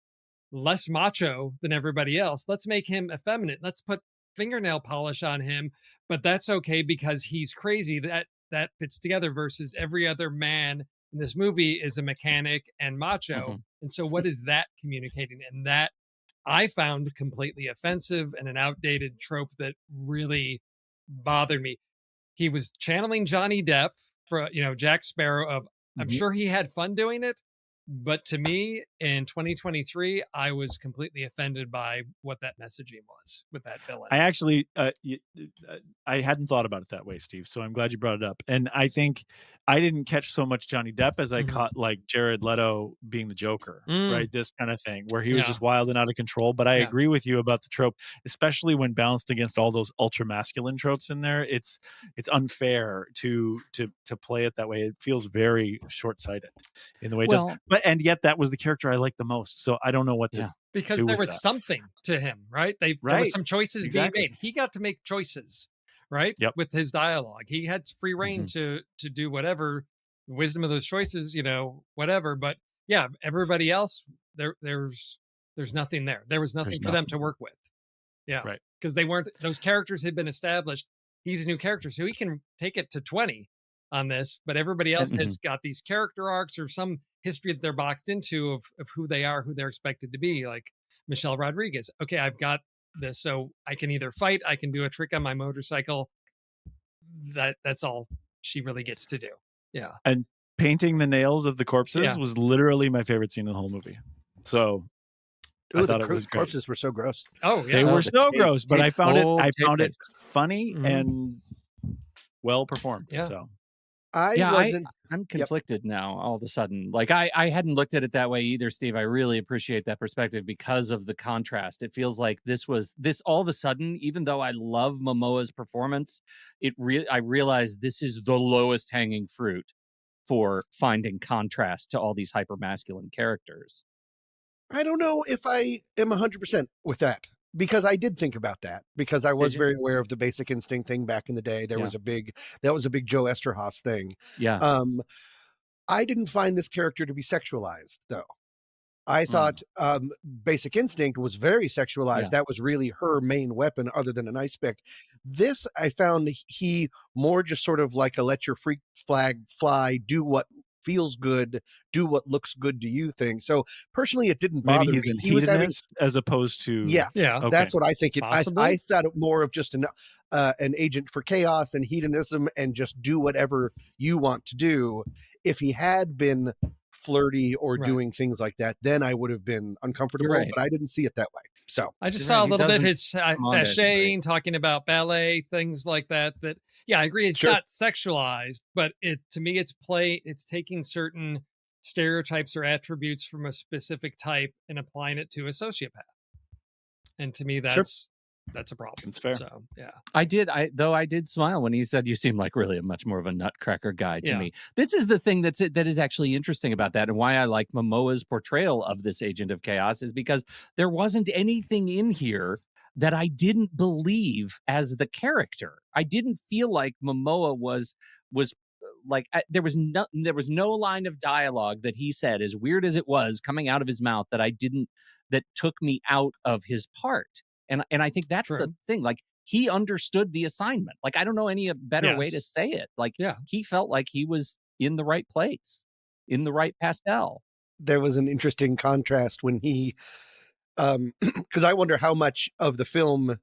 less macho than everybody else. Let's make him effeminate. Let's put fingernail polish on him, but that's okay because he's crazy. That fits together versus every other man in this movie is a mechanic and macho. And so what is that communicating? And that I found completely offensive and an outdated trope that really bothered me. He was channeling Johnny Depp for, Jack Sparrow of, I'm sure he had fun doing it, but to me in 2023, I was completely offended by what that messaging was with that villain. I actually, I hadn't thought about it that way, Steve. So I'm glad you brought it up. And I think I didn't catch so much Johnny Depp as I caught like Jared Leto being the Joker, right? This kind of thing where he was just wild and out of control. But I agree with you about the trope, especially when balanced against all those ultra masculine tropes in there. It's unfair to play it that way. It feels very short sighted in the way it does. And yet that was the character I liked the most. So I don't know what to because there was something to him, right? There was some choices being made. He got to make choices, right? With his dialogue. He had free reign to do whatever, the wisdom of those choices, whatever. But everybody else, there's nothing there. There was nothing for them to work with. Right. Because those characters had been established. He's a new character, so he can take it to 20 on this, but everybody else has got these character arcs or some history that they're boxed into of who they are, who they're expected to be, like Michelle Rodriguez. Okay, I've got this, so I can either fight, I can do a trick on my motorcycle. That's all she really gets to do. Yeah. And painting the nails of the corpses was literally my favorite scene in the whole movie. So I thought it was great. Corpses were so gross. Oh yeah, they were so gross, but I found it funny and well performed. Yeah. So I'm conflicted now all of a sudden. Like I hadn't looked at it that way either, Steve. I really appreciate that perspective because of the contrast. It feels like this all of a sudden, even though I love Momoa's performance, I realized this is the lowest hanging fruit for finding contrast to all these hyper masculine characters. I don't know if I am 100% with that. Because I did think about that, because I was very aware of the Basic Instinct thing back in the day. That was a big Joe Esterhaas thing. Yeah. I didn't find this character to be sexualized, though. I thought Basic Instinct was very sexualized. Yeah. That was really her main weapon other than an ice pick. This, I found he more just sort of like a let your freak flag fly, do what feels good, do what looks good to you thing. So personally, it didn't bother me. He was having, as opposed to that's what I think. I thought it more of just an agent for chaos and hedonism and just do whatever you want to do. If he had been flirty or doing things like that, then I would have been uncomfortable. But I didn't see it that way. So I just saw a little bit of his sashaying, talking about ballet, things like that. I agree. It's not sexualized, but to me, it's taking certain stereotypes or attributes from a specific type and applying it to a sociopath. And to me, that's a problem. It's fair. So, yeah. I did smile when he said you seem like really much more of a nutcracker guy to me. This is the thing that is actually interesting about that, and why I like Momoa's portrayal of this agent of chaos is because there wasn't anything in here that I didn't believe as the character. I didn't feel like Momoa was like there was no line of dialogue that he said, as weird as it was, coming out of his mouth that took me out of his part. And I think that's the thing. Like, he understood the assignment. Like, I don't know any better way to say it. Like, he felt like he was in the right place, in the right pastel. There was an interesting contrast when he because I wonder how much of the film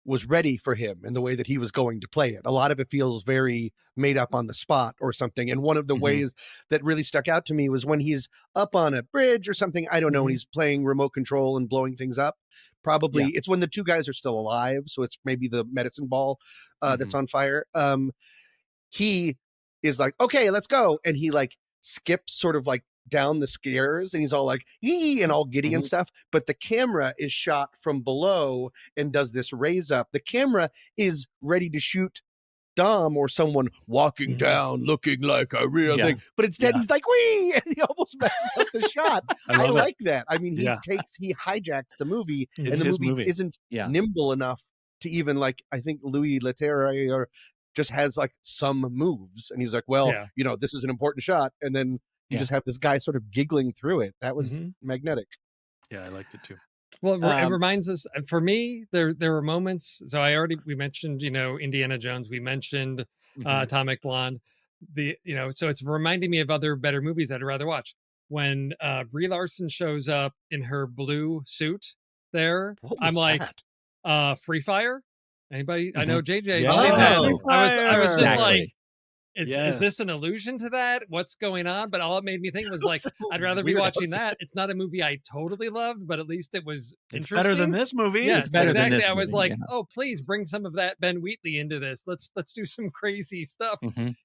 was ready for him in the way that he was going to play it. A lot of it feels very made up on the spot or something. And one of the ways that really stuck out to me was when he's up on a bridge or something. I don't know, when he's playing remote control and blowing things up. Probably it's when the two guys are still alive. So it's maybe the medicine ball that's on fire. He is like, okay, let's go. And he like skips sort of like down the stairs and he's all like yee and all giddy and stuff, but the camera is shot from below and does this raise up. The camera is ready to shoot Dom or someone walking down looking like a real thing, but instead he's like wee and he almost messes up the shot. I like that. I mean, he hijacks the movie and the movie isn't nimble enough to even like, I think Louis Leterrier just has like some moves and he's like, well, you know, this is an important shot, and then you just have this guy sort of giggling through it. That was magnetic. Yeah, I liked it too. Well, it reminds us, for me, there were moments. So we mentioned, you know, Indiana Jones. We mentioned Atomic Blonde. So it's reminding me of other better movies I'd rather watch. When Brie Larson shows up in her blue suit there, I'm like, Free Fire? Anybody? I know JJ. I was just like, is this an allusion to that? What's going on? But all it made me think was like, I'd rather be watching that. It's not a movie I totally loved, but at least it was interesting. Better than this movie. Yes, it's better exactly. Than this I was movie, like, oh, please bring some of that Ben Wheatley into this. Let's do some crazy stuff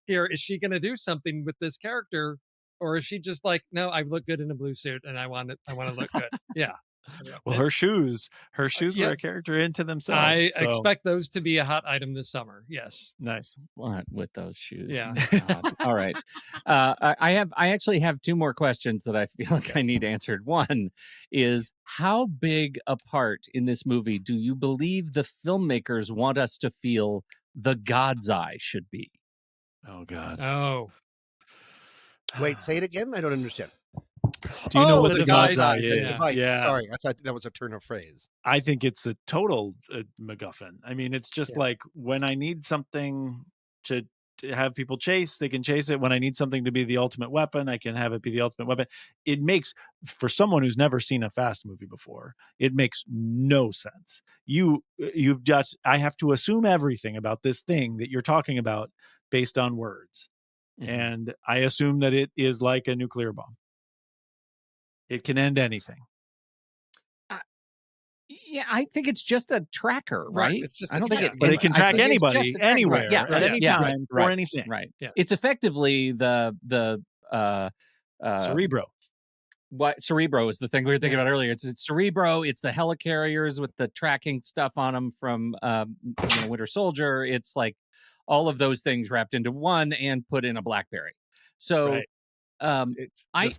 here. Is she going to do something with this character, or is she just like, no, I look good in a blue suit and I want to look good. Yeah. Well, her shoes were a character into themselves. I expect those to be a hot item this summer. Yes. Nice. What with those shoes? Yeah. All right. I actually have two more questions that I feel like I need answered. One is, how big a part in this movie do you believe the filmmakers want us to feel the God's eye should be? Oh God. Oh. Wait, say it again. I don't understand. Do you know what the God's eye is? Yeah. Sorry, I thought that was a turn of phrase. I think it's a total MacGuffin. I mean, it's just like when I need something to have people chase, they can chase it. When I need something to be the ultimate weapon, I can have it be the ultimate weapon. It makes, for someone who's never seen a Fast movie before, it makes no sense. I have to assume everything about this thing that you're talking about based on words. And I assume that it is like a nuclear bomb. It can end anything. Yeah, I think it's just a tracker, right? It's just I don't think it, but it can track anybody, anywhere, at any time, or anything. Right. Yeah. It's effectively the Cerebro. What Cerebro is the thing we were thinking about earlier. It's Cerebro. It's the helicarriers with the tracking stuff on them from Winter Soldier. It's like all of those things wrapped into one and put in a BlackBerry. So I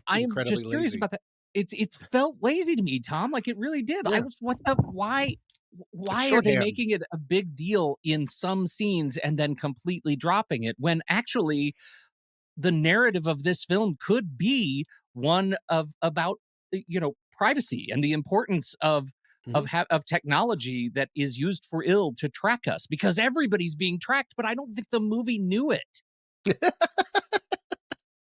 am just curious about that. It felt lazy to me, Tom. Like it really did. Yeah. Why are they making it a big deal in some scenes and then completely dropping it when actually the narrative of this film could be one about privacy and the importance of technology that is used for ill to track us, because everybody's being tracked, but I don't think the movie knew it.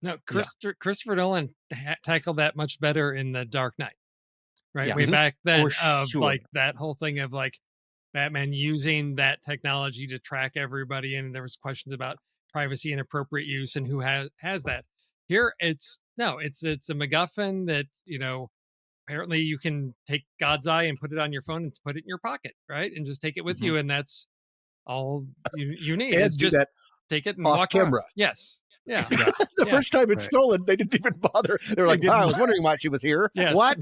No, Christopher Nolan tackled that much better in The Dark Knight, right? Way back then, like that whole thing of like Batman using that technology to track everybody, and there was questions about privacy and appropriate use and who has that. Here, it's a MacGuffin that apparently you can take God's eye and put it on your phone and put it in your pocket, right? And just take it with you, and that's all you need. And do that take it and off walk camera. around. Yes. Yeah. The first time it's stolen, they didn't even bother. They were like, I was wondering why she was here. Yes. What?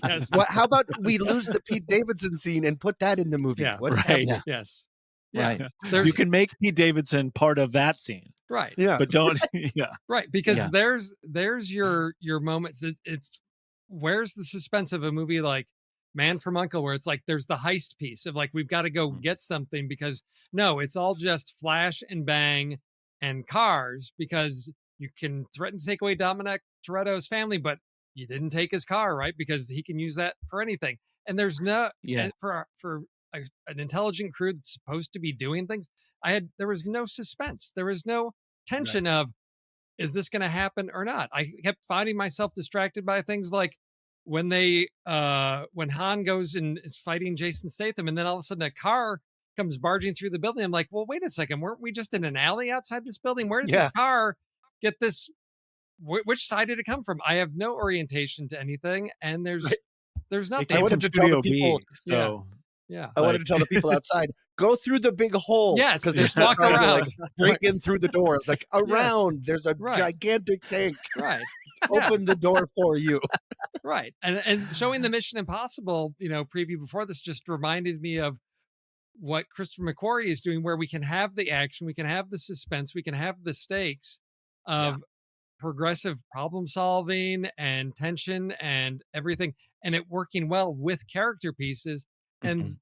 Yes. How about we lose the Pete Davidson scene and put that in the movie? Yeah. What is Right. happening? Yes. Right. Yeah. You can make Pete Davidson part of that scene. Right. Yeah. But don't. Yeah. Right. Because there's your moments. It's where's the suspense of a movie like Man from U.N.C.L.E. where it's like there's the heist piece of like we've got to go get something, because no, it's all just flash and bang and cars, because you can threaten to take away Dominic Toretto's family, but you didn't take his car, right? Because he can use that for anything. And there's no for an intelligent crew that's supposed to be doing things. There was no suspense. There was no tension of, is this going to happen or not? I kept finding myself distracted by things like when when Han goes and is fighting Jason Statham, and then all of a sudden a car comes barging through the building. I'm like, well, wait a second, weren't we just in an alley outside this building? Where did this car get this? Which side did it come from? I have no orientation to anything, and there's nothing. I wanted to tell the people. Yeah. I wanted to tell the people outside, go through the big hole. Yes, because just walk around. Break in through the door. It's like around. There's a gigantic tank. Right. Open the door for you. Right. And showing the Mission Impossible, preview before this just reminded me of what Christopher McQuarrie is doing, where we can have the action, we can have the suspense, we can have the stakes of progressive problem solving and tension and everything, and it working well with character pieces. And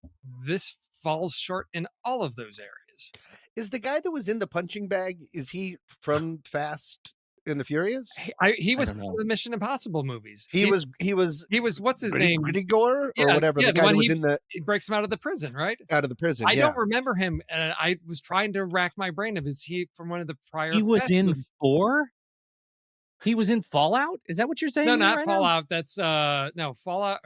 this falls short in all of those areas. Is the guy that was in the punching bag, is he from Fast and the Furious? He was in the Mission Impossible movies. He was what's his name? Gritty-Gore or whatever. The guy that was he breaks him out of the prison, right? Out of the prison. I don't remember him. And I was trying to rack my brain of, is he from one of the prior? He was in movies? 4? He was in Fallout? Is that what you're saying? No, not Fallout. That's no, Fallout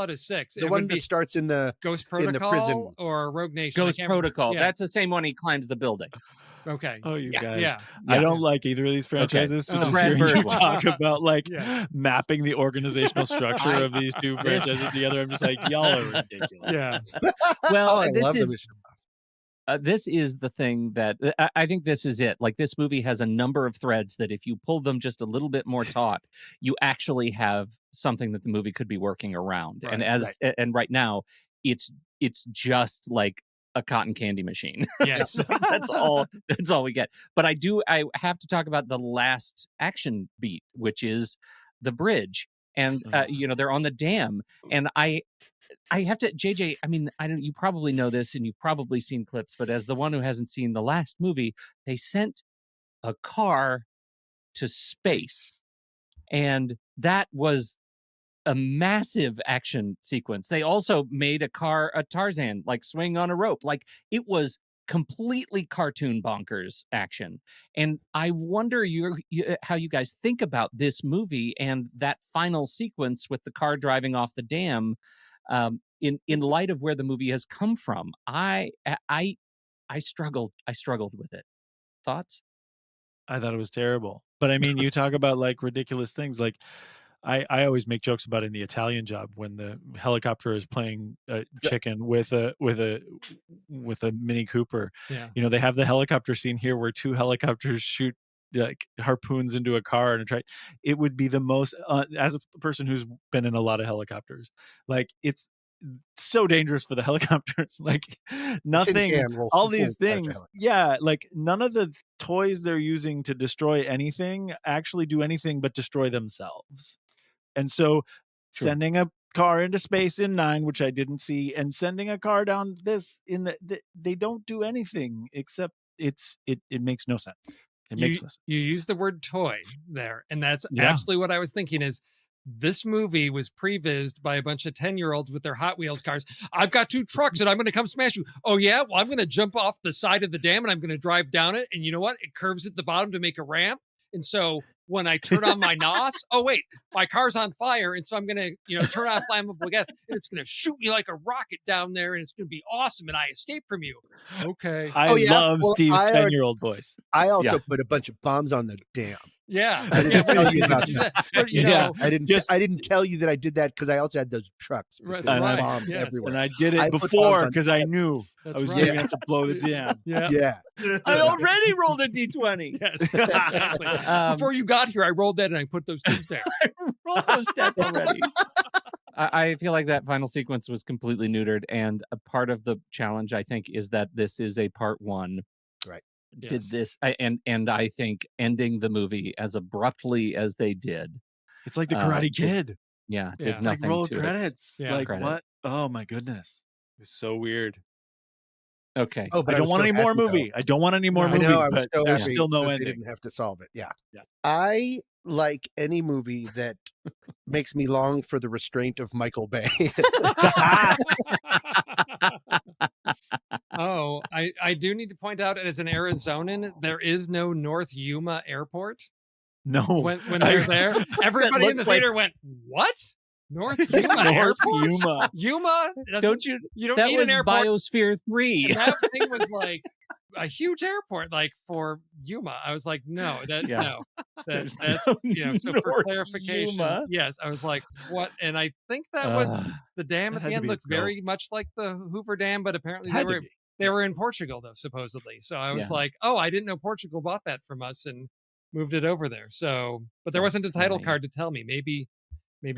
is 6. The one that starts in the Ghost Protocol in the prison. or Rogue Nation. Ghost Protocol. That's the same one. He climbs the building. Okay. Oh, you guys. Yeah. I don't like either of these franchises. So just hearing you talk about mapping the organizational structure of these two franchises together, I'm just like, y'all are ridiculous. Yeah. Well, this is the thing that I think this is it. Like, this movie has a number of threads that if you pull them just a little bit more taut, you actually have something that the movie could be working around. Right, and right now, it's just like a cotton candy machine. Yes. That's all we get. But I have to talk about the last action beat, which is the bridge. And they're on the dam, and I have to, JJ, I mean, you probably know this and you've probably seen clips, but as the one who hasn't seen the last movie, they sent a car to space, and that was a massive action sequence. They also made a Tarzan, like, swing on a rope. Like, it was completely cartoon bonkers action. And I wonder how you guys think about this movie and that final sequence with the car driving off the dam, in light of where the movie has come from. I struggled with it. Thoughts? I thought it was terrible. But I mean, you talk about like ridiculous things. Like, I always make jokes about in The Italian Job when the helicopter is playing chicken with a Mini Cooper. Yeah. They have the helicopter scene here where 2 helicopters shoot like harpoons into a car and try. It would be the most as a person who's been in a lot of helicopters, like, it's so dangerous for the helicopters. Like, nothing, all these things. Yeah, like, none of the toys they're using to destroy anything actually do anything but destroy themselves. And so sending a car into space in 9, which I didn't see, and sending a car down this in they don't do anything except it makes no sense. It makes no sense. You use the word toy there, and that's absolutely what I was thinking is, this movie was prevised by a bunch of 10-year-olds with their Hot Wheels cars. I've got 2 trucks and I'm going to come smash you. Oh, yeah? Well, I'm going to jump off the side of the dam and I'm going to drive down it. And you know what? It curves at the bottom to make a ramp. And so when I turn on my NOS, oh, wait, my car's on fire. And so I'm going to, turn on flammable gas, and it's going to shoot me like a rocket down there. And it's going to be awesome. And I escape from you. Okay. I love Steve's 10-year-old voice. I also put a bunch of bombs on the dam. Yeah. I didn't tell you about that. But, I didn't tell you that I did that because I also had those trucks. Right. Bombs everywhere. And I did it before because I knew I was going to have to blow the dam. Yeah. I already rolled a D20. Yes. Exactly. Before you got here, I rolled that and I put those things there. I rolled those stats already. I feel like that final sequence was completely neutered. And a part of the challenge, I think, is that this is a part 1. Right. Did this and I think ending the movie as abruptly as they did, it's like the Karate Kid. Did nothing like roll to credits. Like credit. What? Oh my goodness, it was so weird. Okay. Oh, but I don't want any more movie. I don't want any more movie. I was so there's happy still no that ending. They didn't have to solve it. Yeah. I like any movie that makes me long for the restraint of Michael Bay. Oh, I do need to point out, as an Arizonan, there is no North Yuma Airport. No. When they're there, everybody in the theater went, "What?" North Yuma Airport? Yuma. Yuma? Don't you? You don't that need was an airport. Biosphere 3. And that thing was like a huge airport, like for Yuma. I was like, no, that's There's that's no so for North clarification, Yuma. yes, I was like, what? And I think that was the dam at had the to end be a looked go. very much like the Hoover Dam, but apparently Had to be. they were in Portugal though, supposedly. So I was like, oh, I didn't know Portugal bought that from us and moved it over there. So, but there wasn't a title card to tell me. Maybe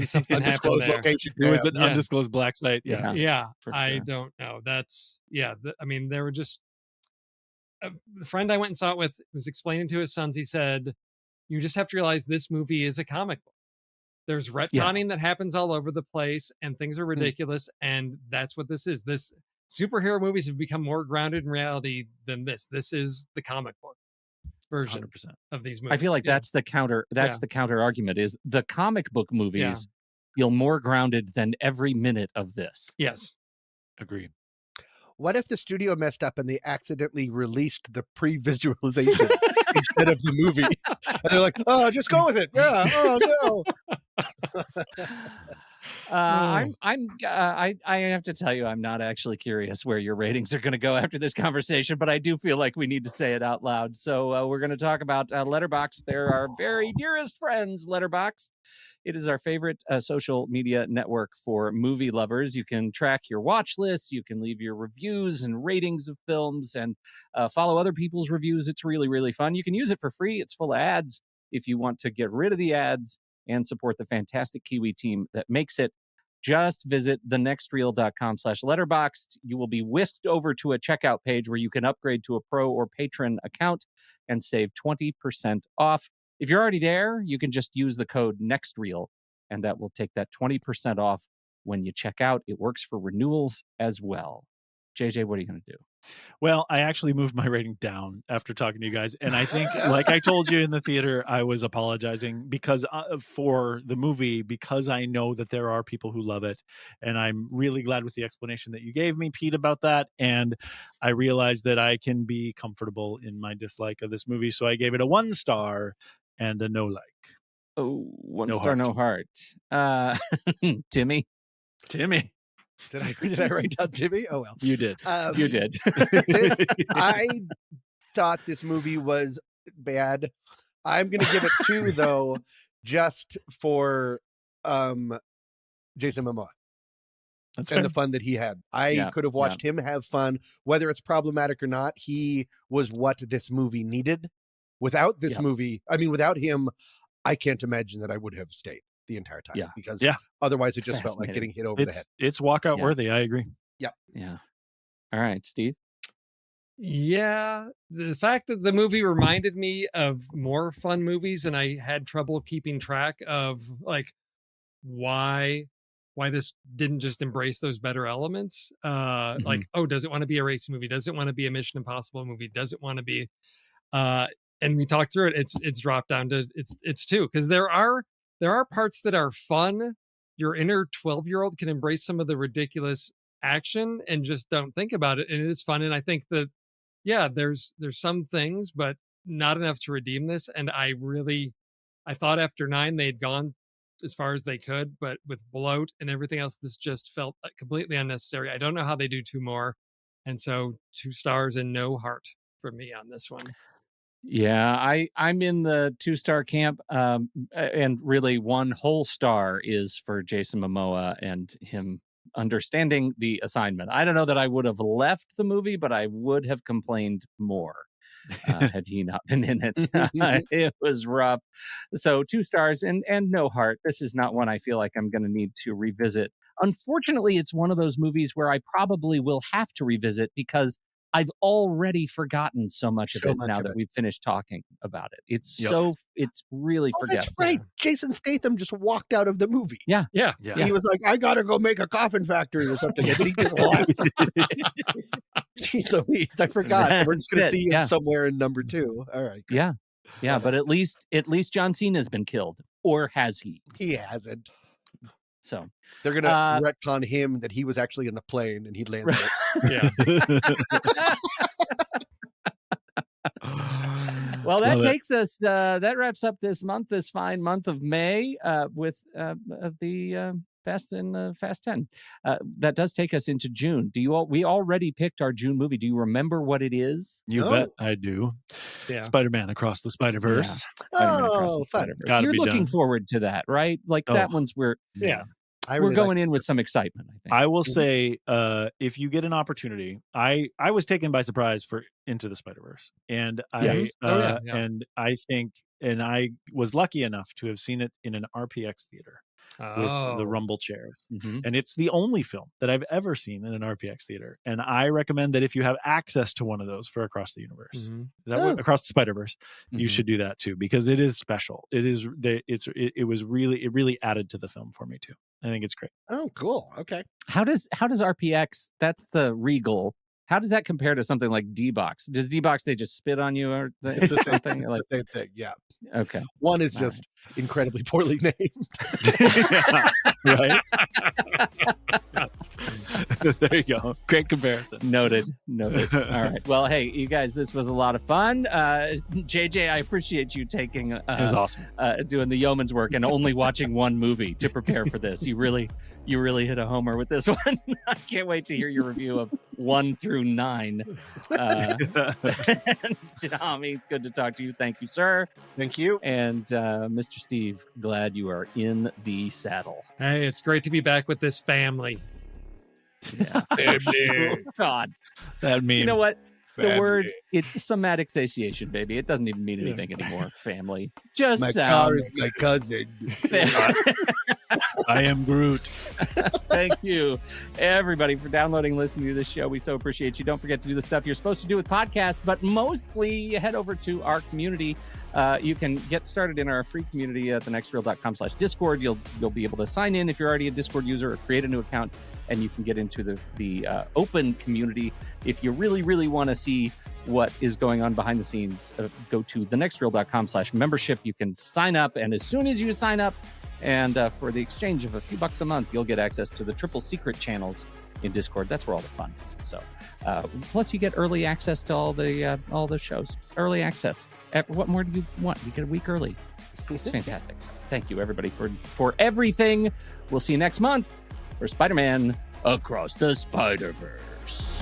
something happened Undisclosed there. location. It was an Yeah. undisclosed black site. Yeah. Yeah, for I sure. don't know. That's I mean, there were just the friend I went and saw it with was explaining to his sons. He said, "You just have to realize this movie is a comic book. There's retconning that happens all over the place, and things are ridiculous, and that's what this is. This superhero movies have become more grounded in reality than this. This is the comic book version 100%. of these movies. I feel like that's the counter. That's the counter argument. Is the comic book movies feel more grounded than every minute of this? Yes, Agree. What if the studio messed up and they accidentally released the pre-visualization instead of the movie? And they're like, "Oh, just go with it." Yeah. Oh no. I have to tell you, I'm not actually curious where your ratings are going to go after this conversation, but I do feel like we need to say it out loud. So we're going to talk about Letterboxd. They're our very dearest friends, Letterboxd. It is our favorite social media network for movie lovers. You can track your watch lists, you can leave your reviews and ratings of films, and follow other people's reviews. It's really, really fun. You can use it for free. It's full of ads. If you want to get rid of the ads and support the fantastic Kiwi team that makes it, just visit thenextreel.com/letterboxd. You will be whisked over to a checkout page where you can upgrade to a pro or patron account and save 20% off. If you're already there, you can just use the code NEXTREEL, and that will take that 20% off when you check out. It works for renewals as well. JJ, what are you going to do? Well, I actually moved my rating down after talking to you guys. And I think, like I told you in the theater, I was apologizing because for the movie, because I know that there are people who love it. And I'm really glad with the explanation that you gave me, Pete, about that. And I realized that I can be comfortable in my dislike of this movie. So I gave it a 1 star and a no like. Oh, 1 star, no heart. Timmy? Did I write down Jimmy? Oh well, You did. You did. I thought this movie was bad. I'm gonna give it 2 though, just for Jason Momoa. That's and fair. the fun that he had. I could have watched him have fun, whether it's problematic or not. He was what this movie needed. Without this movie, without him, I can't imagine that I would have stayed the entire time. Because otherwise it just felt like getting hit over the head. It's walkout worthy. I agree. Yep. Yeah. All right, Steve. Yeah, the fact that the movie reminded me of more fun movies, and I had trouble keeping track of like why this didn't just embrace those better elements. Like, oh, does it want to be a racing movie? Does it want to be a Mission Impossible movie? Does it want to be? And we talked through it. It's dropped down to it's 2 because there are parts that are fun. Your inner 12-year-old can embrace some of the ridiculous action and just don't think about it, and it is fun. And I think that there's some things, but not enough to redeem this. And I thought after 9 they'd gone as far as they could, but with bloat and everything else, this just felt completely unnecessary. I don't know how they do 2 more, and so 2 stars and no heart for me on this one. Yeah, I'm in the 2-star camp, and really 1 whole star is for Jason Momoa and him understanding the assignment. I don't know that I would have left the movie, but I would have complained more had he not been in it. It was rough. So 2 stars and no heart. This is not one I feel like I'm going to need to revisit. Unfortunately, it's one of those movies where I probably will have to revisit because I've already forgotten so much of it now that we've finished talking about it. It's it's really forgettable. That's right. Jason Statham just walked out of the movie. Yeah. He was like, I gotta go make a coffin factory or something. And then he just left. Jeez Louise, I forgot. So we're just gonna see him somewhere in number 2. All right. Good. Yeah. But at least John Cena's been killed. Or has he? He hasn't. So they're gonna retcon him that he was actually in the plane and he landed it. Well, that takes us. That wraps up this fine month of May with the Fast 10. That does take us into June. We already picked our June movie. Do you remember what it is? You bet I do. Yeah. Spider-Man Across the Spider-Verse. Yeah. Spider-Man Across the Spider-Verse. You're looking forward to that, right? Like that one's where we're going in with some excitement, I think. I will say, if you get an opportunity, I was taken by surprise for Into the Spider-Verse, and and I think, and I was lucky enough to have seen it in an RPX theater with the rumble chairs, and it's the only film that I've ever seen in an RPX theater. And I recommend that if you have access to one of those for Across the Universe, Across the Spider-Verse, you should do that too, because it is special. It is it really added to the film for me too. I think it's great. Oh, cool. Okay. How does RPX, that's the Regal, how does that compare to something like D-Box? Does D-Box, they just spit on you or it's the same thing? Like, same thing, yeah. Okay. One is just incredibly poorly named. Right? There you go. Great comparison. Noted. All right. Well, hey, you guys, this was a lot of fun. JJ, I appreciate you taking it was awesome. Doing the yeoman's work and only watching one movie to prepare for this. You really hit a homer with this one. I can't wait to hear your review of 1 through 9. Tommy, good to talk to you. Thank you, sir. Thank you. And Mr. Steve, glad you are in the saddle. Hey, it's great to be back with this family. Yeah. Oh, God. That means, you know what? The word, it's somatic satiation, baby. It doesn't even mean anything anymore. Family. Just my car is my cousin. I am Groot. Thank you, everybody, for downloading and listening to this show. We so appreciate you. Don't forget to do the stuff you're supposed to do with podcasts, but mostly head over to our community. You can get started in our free community at thenextreel.com/Discord. You'll be able to sign in if you're already a Discord user or create a new account, and you can get into the open community. If you really want to see what is going on behind the scenes, go to thenextreel.com/membership. You can sign up, and as soon as you sign up, and for the exchange of a few bucks a month, you'll get access to the triple secret channels in Discord. That's where all the fun is. So, plus you get early access to all the shows. Early access. What more do you want? You get a week early. It's fantastic. So thank you, everybody, for everything. We'll see you next month for Spider-Man Across the Spider-Verse.